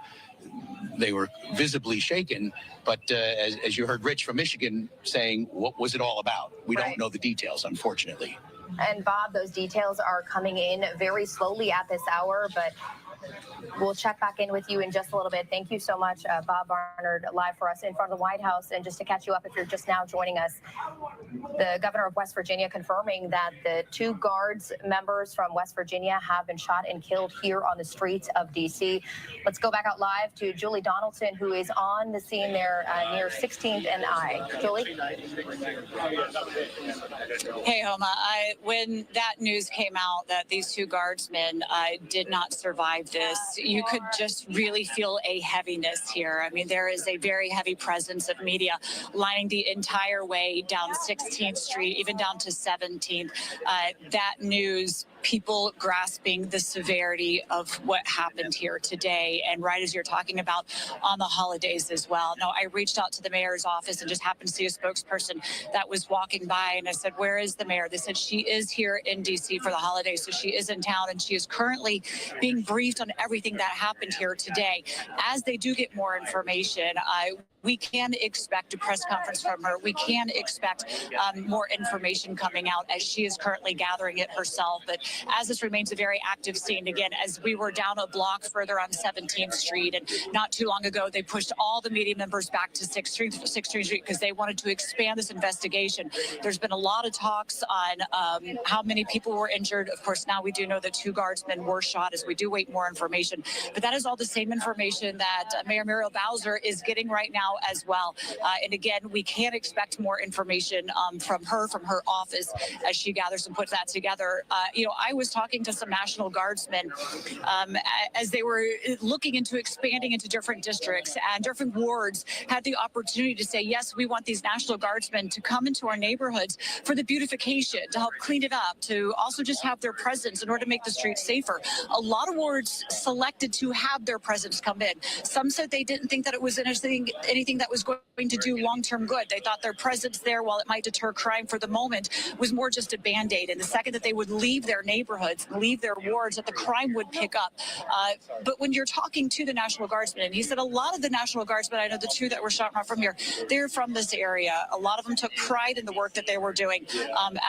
they were visibly shaken. But as you heard Rich from Michigan saying, what was it all about? We don't know the details, unfortunately. And Bob, those details are coming in very slowly at this hour, but we'll check back in with you in just a little bit. Thank you so much, Bob Barnard, live for us in front of the White House. And just to catch you up, if you're just now joining us, the governor of West Virginia confirming that the 2 Guards members from West Virginia have been shot and killed here on the streets of D.C. Let's go back out live to Julie Donaldson, who is on the scene there near 16th and I. Julie? Hey, Homa. When that news came out that these 2 Guardsmen did not survive this, you could just really feel a heaviness here. I mean, there is a very heavy presence of media lining the entire way down 16th Street, even down to 17th. That news, people grasping the severity of what happened here today. And right as you're talking about on the holidays as well. No, I reached out to the mayor's office and just happened to see a spokesperson that was walking by. And I said, where is the mayor? They said she is here in D.C. for the holidays. So she is in town, and she is currently being briefed on everything that happened here today. As they do get more information, we can expect a press conference from her. We can expect more information coming out as she is currently gathering it herself. But as this remains a very active scene, again, as we were down a block further on 17th Street, and not too long ago, they pushed all the media members back to 16th Street because they wanted to expand this investigation. There's been a lot of talks on how many people were injured. Of course, now we do know that 2 Guardsmen were shot as we do wait more information. But that is all the same information that Mayor Muriel Bowser is getting right now as well. And again, we can expect more information from her office as she gathers and puts that together. You know, I was talking to some National Guardsmen as they were looking into expanding into different districts, and different wards had the opportunity to say, yes, we want these National Guardsmen to come into our neighborhoods for the beautification, to help clean it up, to also just have their presence in order to make the streets safer. A lot of wards selected to have their presence come in. Some said they didn't think that it was anything that was going to do long-term good. They thought their presence there, while it might deter crime for the moment, was more just a Band-Aid. And the second that they would leave their neighborhoods, leave their wards, that the crime would pick up. But when you're talking to the National Guardsmen, and he said a lot of the National Guardsmen, I know the 2 that were shot from here, they're from this area. A lot of them took pride in the work that they were doing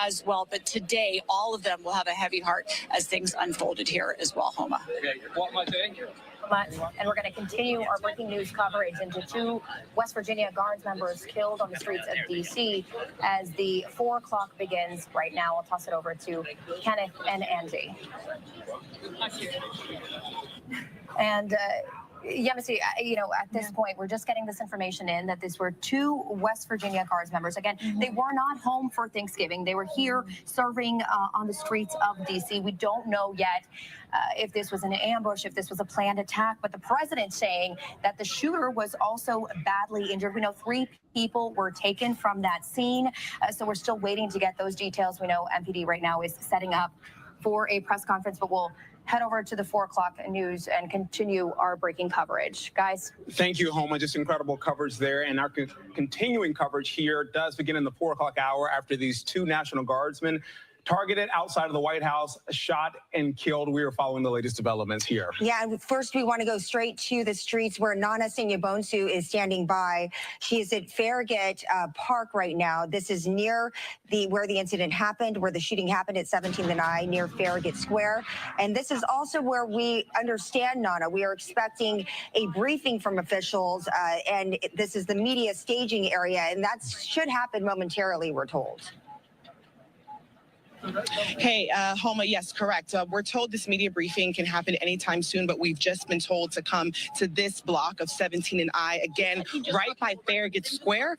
as well. But today, all of them will have a heavy heart as things unfolded here as well, Homa. And we're going to continue our breaking news coverage into 2 West Virginia Guards members killed on the streets of D.C. as the 4 o'clock begins right now. I'll toss it over to Kenneth and Angie. And Yemisi, you know, at this point, we're just getting this information in that these were 2 West Virginia Guards members. Again, they were not home for Thanksgiving. They were here serving on the streets of D.C. We don't know yet if this was an ambush, if this was a planned attack, but the president saying that the shooter was also badly injured. We know 3 people were taken from that scene, so we're still waiting to get those details. We know MPD right now is setting up for a press conference, but we'll head over to the 4 o'clock news and continue our breaking coverage. Guys. Thank you, Homa. Just incredible coverage there. And our continuing coverage here does begin in the 4 o'clock hour after these 2 National Guardsmen targeted outside of the White House, shot and killed. We are following the latest developments here. Yeah, first we want to go straight to the streets where Nana Sinyabonsu is standing by. She is at Farragut Park right now. This is near where the incident happened, where the shooting happened at 17th and I, near Farragut Square. And this is also where we understand, Nana, we are expecting a briefing from officials, and this is the media staging area, and that should happen momentarily, we're told. Hey, Homa, yes, correct. We're told this media briefing can happen anytime soon, but we've just been told to come to this block of 17 and I, again, right by Farragut Square.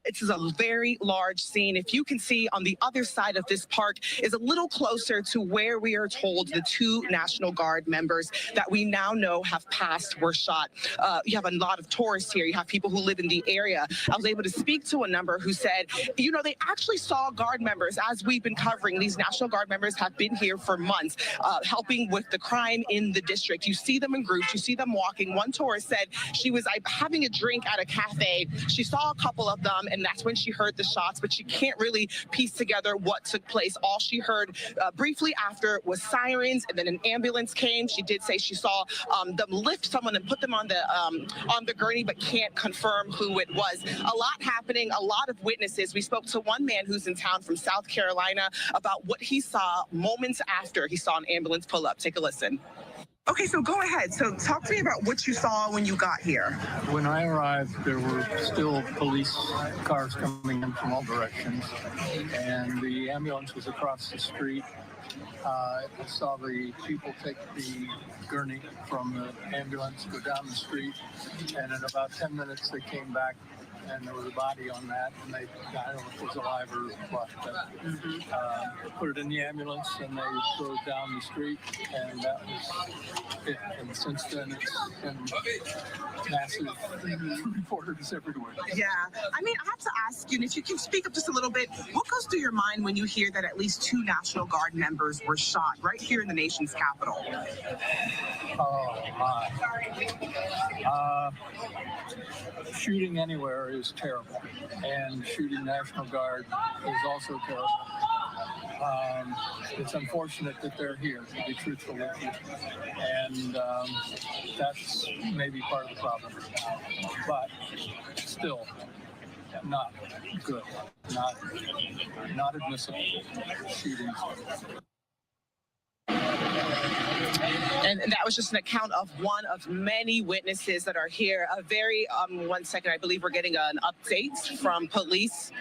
This is a very large scene. If you can see on the other side of this park is a little closer to where we are told the 2 National Guard members that we now know have passed were shot. You have a lot of tourists here. You have people who live in the area. I was able to speak to a number who said, you know, they actually saw Guard members as we've been covering. These National Guard members have been here for months, helping with the crime in the district. You see them in groups. You see them walking. One tourist said she was having a drink at a cafe. She saw a couple of them, and that's when she heard the shots, but she can't really piece together what took place. All she heard briefly after was sirens, and then an ambulance came. She did say she saw them lift someone and put them on the gurney, but can't confirm who it was. A lot happening, a lot of witnesses. We spoke to one man who's in town from South Carolina about what he saw moments after he saw an ambulance pull up. Take a listen. Okay, so go ahead. So talk to me about what you saw when you got here. When I arrived, there were still police cars coming in from all directions, and the ambulance was across the street. I saw the people take the gurney from the ambulance, go down the street, and in about 10 minutes they came back, and there was a body on that, and I don't know if it was alive or what, but they put it in the ambulance and they drove down the street, and that was it. And since then it's been massive reporters everywhere. Yeah, I mean, I have to ask you, and if you can speak up just a little bit, what goes through your mind when you hear that at least 2 National Guard members were shot right here in the nation's capital? Oh my. Shooting anywhere is terrible, and shooting National Guard is also terrible. It's unfortunate that they're here, to be truthful with you, and that's maybe part of the problem. But still, not good, not admissible shootings. And that was just an account of one of many witnesses that are here. A very, 1 second, I believe we're getting an update from police.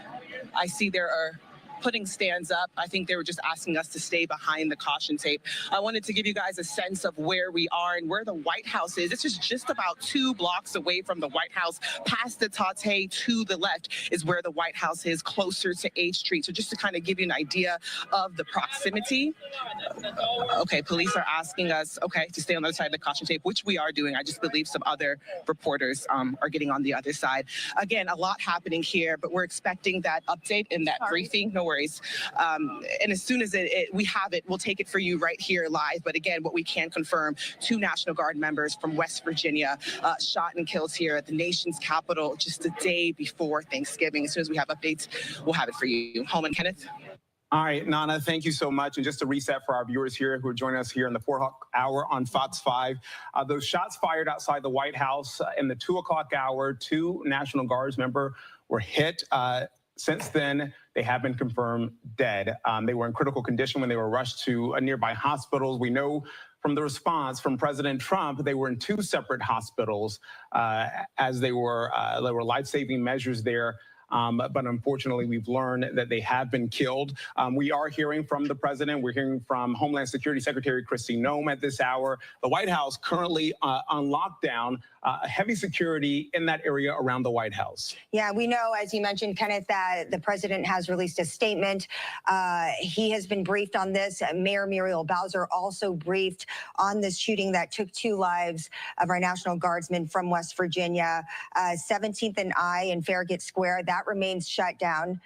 I see there are putting stands up. I think they were just asking us to stay behind the caution tape. I wanted to give you guys a sense of where we are and where the White House is. This is just about 2 blocks away from the White House. Past the Tate to the left is where the White House is, closer to H Street. So just to kind of give you an idea of the proximity. Okay, police are asking us, to stay on the other side of the caution tape, which we are doing. I just believe some other reporters are getting on the other side. Again, a lot happening here, but we're expecting that update in that briefing. No worries. And as soon as we have it, we'll take it for you right here live. But again, what we can confirm, 2 National Guard members from West Virginia shot and killed here at the nation's capital just a day before Thanksgiving. As soon as we have updates, we'll have it for you. Holman, Kenneth? All right, Nana, thank you so much. And just to reset for our viewers here who are joining us here in the 4 o'clock hour on Fox 5, those shots fired outside the White House in the 2 o'clock hour, 2 National Guards members were hit. Since then, they have been confirmed dead. They were in critical condition when they were rushed to nearby hospitals. We know from the response from President Trump, they were in 2 separate hospitals as they were life-saving measures there. But unfortunately, we've learned that they have been killed. We are hearing from the president. We're hearing from Homeland Security Secretary Kristi Noem at this hour. The White House currently on lockdown, heavy security in that area around the White House. Yeah, we know, as you mentioned, Kenneth, that the president has released a statement. He has been briefed on this. Mayor Muriel Bowser also briefed on this shooting that took 2 lives of our National Guardsmen from West Virginia. 17th and I in Farragut Square, that remains shut down.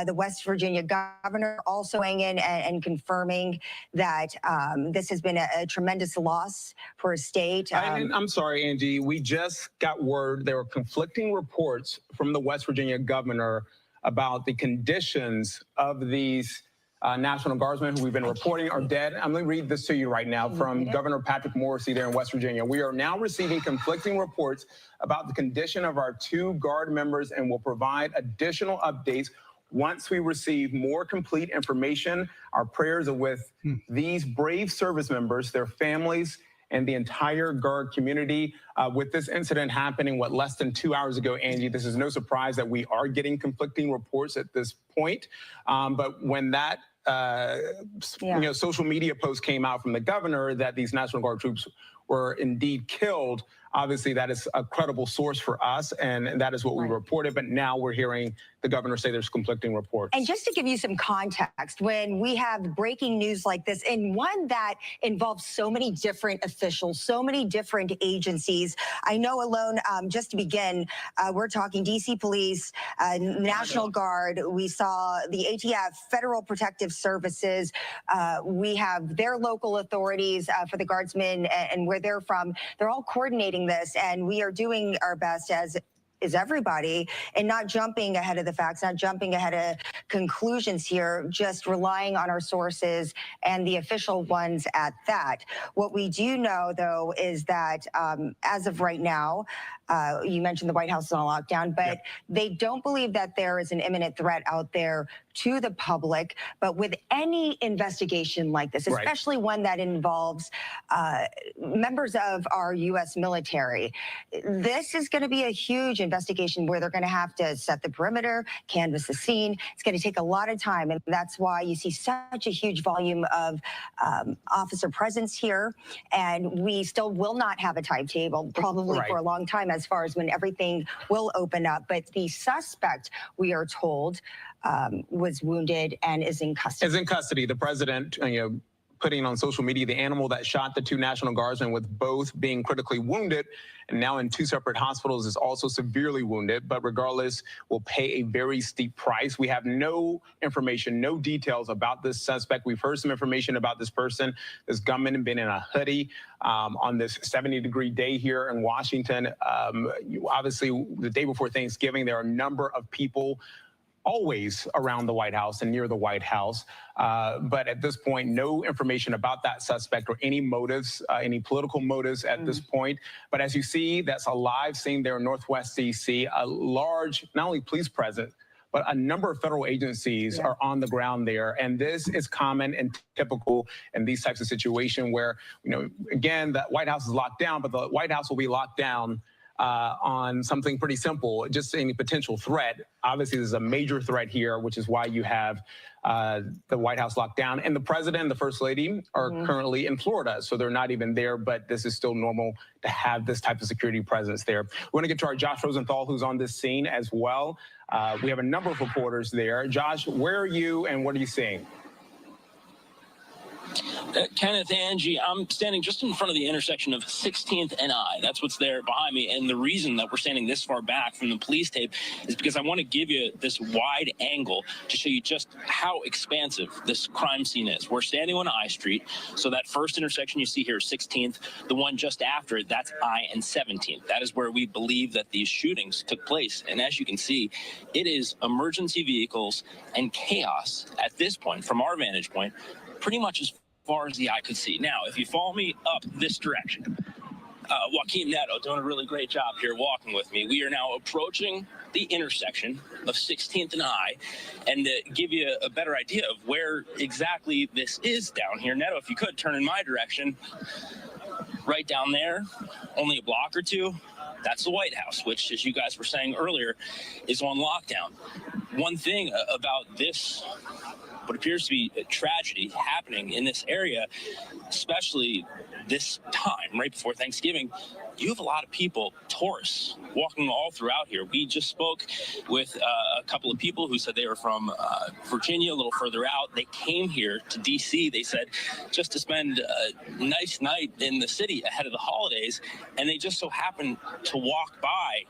The West Virginia governor also weighing in and confirming that this has been a tremendous loss for a state. I'm sorry, Angie. We just got word there were conflicting reports from the West Virginia governor about the conditions of these National Guardsmen who we've been reporting are dead. I'm going to read this to you right now from Governor Patrick Morrisey there in West Virginia. We are now receiving conflicting reports about the condition of our 2 Guard members and will provide additional updates once we receive more complete information. Our prayers are with these brave service members, their families, and the entire Guard community. With this incident happening, less than 2 hours ago, Angie, this is no surprise that we are getting conflicting reports at this point. But when that social media post came out from the governor that these National Guard troops were indeed killed, obviously that is a credible source for us, and that is what we reported. But now we're hearing the governor say there's conflicting reports. And just to give you some context, when we have breaking news like this, and one that involves so many different officials, so many different agencies, I know alone, just to begin, we're talking DC Police, National Guard, we saw the ATF, Federal Protective Services, we have their local authorities for the Guardsmen and where they're from. They're all coordinating this, and we are doing our best as is everybody, and not jumping ahead of the facts, not jumping ahead of conclusions here, just relying on our sources and the official ones at that. What we do know, though, is that as of right now, you mentioned the White House is on lockdown, but they don't believe that there is an imminent threat out there to the public. But with any investigation like this, especially one that involves members of our U.S. military, this is going to be a huge investigation where they're going to have to set the perimeter, canvass the scene. It's going to take a lot of time, and that's why you see such a huge volume of officer presence here. And we still will not have a timetable, probably for a long time, as far as when everything will open up. But the suspect, we are told, was wounded and is in custody. Is in custody. The president, putting on social media the animal that shot the 2 National Guardsmen, with both being critically wounded and now in 2 separate hospitals, is also severely wounded, but regardless will pay a very steep price. We have no information, no details about this suspect. We've heard some information about this person. This gunman had been in a hoodie on this 70-degree day here in Washington. Obviously, the day before Thanksgiving, there are a number of people always around the White House and near the White House. But at this point, no information about that suspect or any motives, any political motives at this point. But as you see, that's a live scene there in Northwest DC, a large, not only police presence, but a number of federal agencies are on the ground there. And this is common and typical in these types of situations where, again, the White House is locked down, but the White House will be locked down on something pretty simple, just any potential threat. Obviously, there's a major threat here, which is why you have the White House locked down. And the president and the first lady are currently in Florida, so they're not even there, but this is still normal to have this type of security presence there. We want to get to our Josh Rosenthal, who's on this scene as well. We have a number of reporters there. Josh, where are you and what are you seeing? Kenneth, Angie, I'm standing just in front of the intersection of 16th and I. That's what's there behind me. And the reason that we're standing this far back from the police tape is because I want to give you this wide angle to show you just how expansive this crime scene is. We're standing on I Street. So that first intersection you see here is 16th. The one just after it, that's I and 17th. That is where we believe that these shootings took place. And as you can see, it is emergency vehicles and chaos at this point, from our vantage point, pretty much as far as the eye could see. Now, if you follow me up this direction, Joaquin Neto doing a really great job here walking with me. We are now approaching the intersection of 16th and I, and to give you a better idea of where exactly this is down here, Neto, if you could turn in my direction, right down there, only a block or two, that's the White House, which, as you guys were saying earlier, is on lockdown. One thing about this, what appears to be a tragedy happening in this area, especially this time, right before Thanksgiving, you have a lot of people, tourists, walking all throughout here. We just spoke with a couple of people who said they were from Virginia, a little further out. They came here to D.C., they said, just to spend a nice night in the city ahead of the holidays, and they just so happened to walk by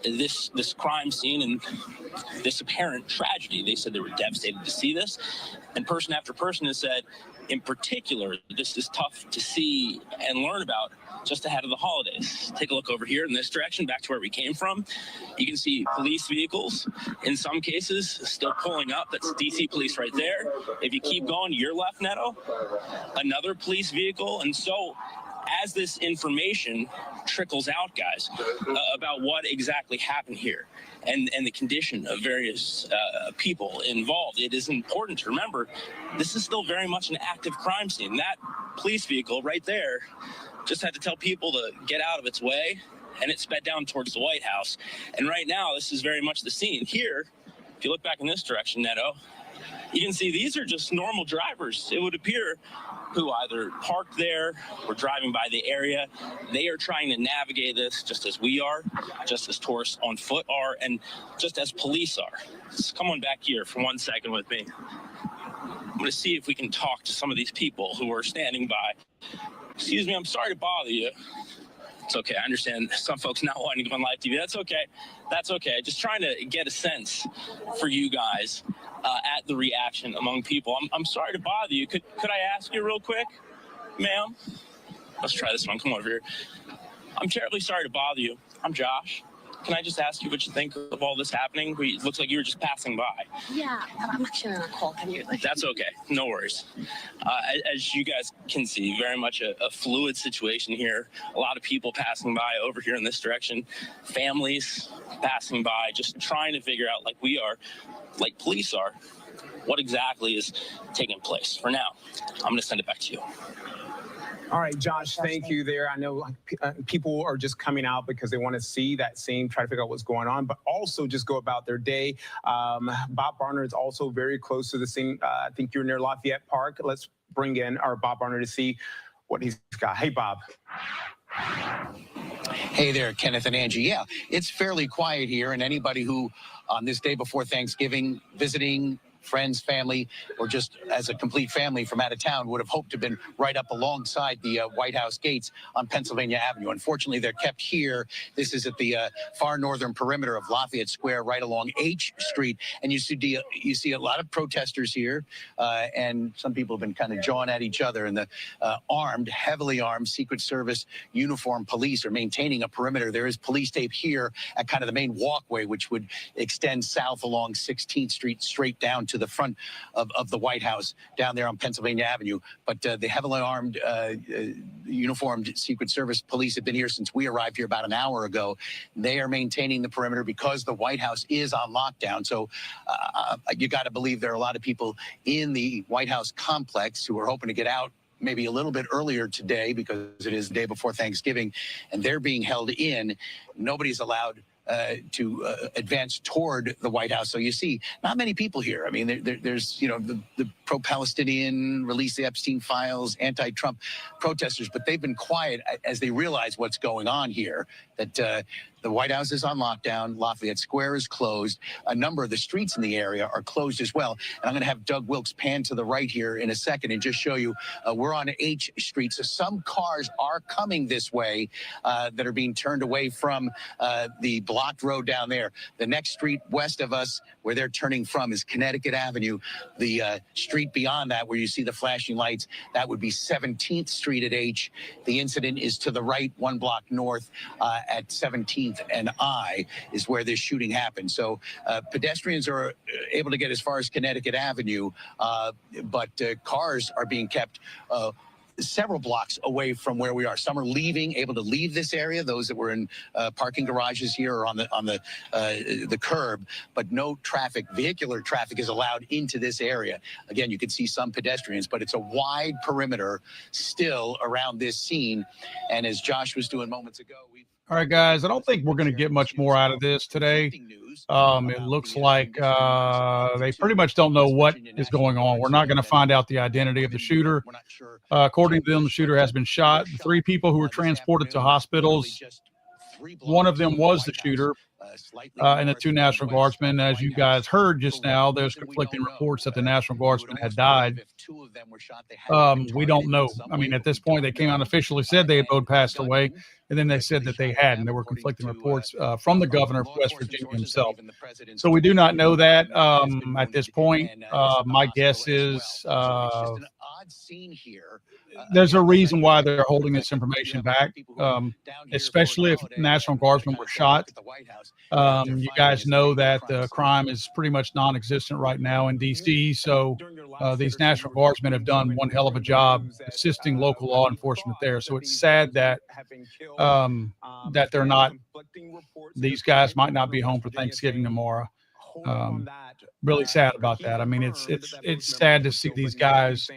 this crime scene and this apparent tragedy. They said they were devastated to see this, and person after person has said, in particular, this is tough to see and learn about just ahead of the holidays. Take a look over here in this direction, back to where we came from. You can see police vehicles, in some cases, still pulling up. That's DC police right there. If you keep going to your left, Neto, another police vehicle. And so as this information trickles out, guys, about what exactly happened here and the condition of various people involved, it is important to remember this is still very much an active crime scene. That police vehicle right there just had to tell people to get out of its way, and it sped down towards the White House. And right now, this is very much the scene. Here, if you look back in this direction, Neto, you can see these are just normal drivers, it would appear, who either parked there or driving by the area. They are trying to navigate this just as we are, just as tourists on foot are, and just as police are. So come on back here for 1 second with me. I'm going to see if we can talk to some of these people who are standing by. Excuse me, I'm sorry to bother you. It's okay. I understand some folks not wanting to go on live TV. That's okay. That's okay. Just trying to get a sense for you guys at the reaction among people. I'm sorry to bother you. Could I ask you real quick, ma'am? Let's try this one. Come over here. I'm terribly sorry to bother you. I'm Josh. Can I just ask you what you think of all this happening? It looks like you were just passing by. Yeah, I'm actually on a call. Can you? That's okay. No worries. As you guys can see, very much a fluid situation here. A lot of people passing by over here in this direction. Families passing by, just trying to figure out, like we are, like police are, what exactly is taking place. For now, I'm going to send it back to you. All right, Josh, thank you there. I know people are just coming out because they want to see that scene, try to figure out what's going on, but also just go about their day. Bob Barner is also very close to the scene. I think you're near Lafayette Park. Let's bring in our Bob Barner to see what he's got. Hey, Bob. Hey there, Kenneth and Angie. Yeah, it's fairly quiet here, and anybody who on this day before Thanksgiving visiting friends, family, or just as a complete family from out of town would have hoped to have been right up alongside the White House gates on Pennsylvania Avenue. Unfortunately, they're kept here. This is at the far northern perimeter of Lafayette Square, right along H Street. And you see a lot of protesters here, and some people have been kind of jawing at each other. And the heavily armed Secret Service uniformed police are maintaining a perimeter. There is police tape here at kind of the main walkway, which would extend south along 16th Street straight down to the front of the White House down there on Pennsylvania Avenue. But the heavily armed, uniformed Secret Service police have been here since we arrived here about an hour ago. They are maintaining the perimeter because the White House is on lockdown. So you got to believe there are a lot of people in the White House complex who are hoping to get out maybe a little bit earlier today because it is the day before Thanksgiving, and they're being held in. Nobody's allowed to advance toward the White House. So you see, not many people here. I mean, there's, the pro-Palestinian, release the Epstein files, anti-Trump protesters, but they've been quiet as they realize what's going on here, that the White House is on lockdown. Lafayette Square is closed. A number of the streets in the area are closed as well. And I'm going to have Doug Wilkes pan to the right here in a second and just show you we're on H Street. So some cars are coming this way that are being turned away from the blocked road down there. The next street west of us where they're turning from is Connecticut Avenue. The street beyond that where you see the flashing lights, that would be 17th Street at H. The incident is to the right, 1 block north at 17th and I is where this shooting happened. So pedestrians are able to get as far as Connecticut Avenue, but cars are being kept several blocks away from where we are. Some are able to leave this area. Those that were in parking garages here or on the curb, but no vehicular traffic is allowed into this area. Again, you can see some pedestrians, but it's a wide perimeter still around this scene. And as Josh was doing moments ago, all right, guys, I don't think we're going to get much more out of this today. It looks like they pretty much don't know what is going on. We're not going to find out the identity of the shooter. According to them, the shooter has been shot. The 3 people who were transported to hospitals, one of them was the shooter. and the 2 National Guardsmen. As you guys heard just now, there's conflicting reports that the National Guardsmen had died. We don't know. I mean, at this point, they came out and officially said they had both passed away, and then they said that they hadn't. There were conflicting reports from the governor of West Virginia himself. So we do not know that at this point. My guess is there's a reason why they're holding this information back, especially if National Guardsmen were shot. You guys know that the crime is pretty much non-existent right now in D.C., so these National Guardsmen have done one hell of a job assisting local law enforcement there. So it's sad that that they're not, these guys might not be home for Thanksgiving tomorrow. Really sad about that. I mean, it's sad to see these guys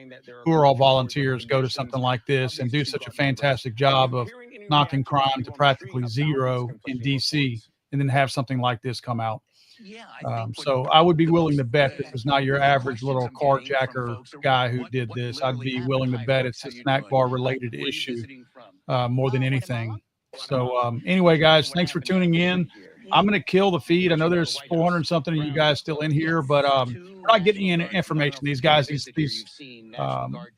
who are all volunteers go to something like this and do such a fantastic job of knocking crime to practically zero in DC, and then have something like this come out. So I would be willing to bet this is not your average little carjacker guy who did this. I'd be willing to bet it's a snack bar related issue more than anything. So anyway, guys, thanks for tuning in. I'm going to kill the feed. I know there's 400 something of you guys still in here, but we're not getting any information. These guys, these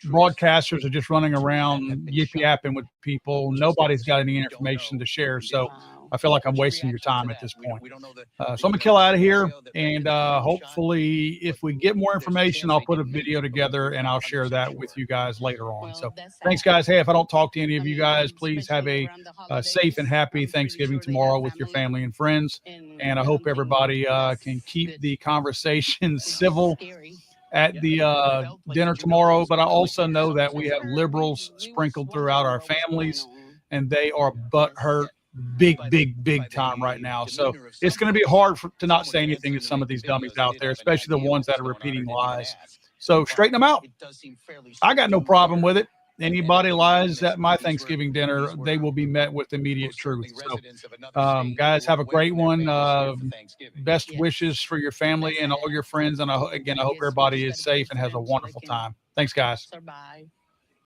broadcasters are just running around yip-yapping with people. Nobody's got any information to share. So I feel like I'm wasting your time at this point. So I'm going to kill out of here. And hopefully, if we get more information, I'll put a video together and I'll share that with you guys later on. So thanks, guys. Hey, if I don't talk to any of you guys, please have a safe and happy Thanksgiving tomorrow with your family and friends. And I hope everybody can keep the conversation civil at the dinner tomorrow. But I also know that we have liberals sprinkled throughout our families, and they are butthurt big time right now. So it's going to be hard to not say anything to some of these dummies out there, especially the ones that are repeating lies. So straighten them out. I got no problem with it. Anybody lies at my Thanksgiving dinner, they will be met with immediate truth. So guys, have a great one. Best wishes for your family and all your friends. And again, I hope everybody is safe and has a wonderful time. Thanks, guys. Bye.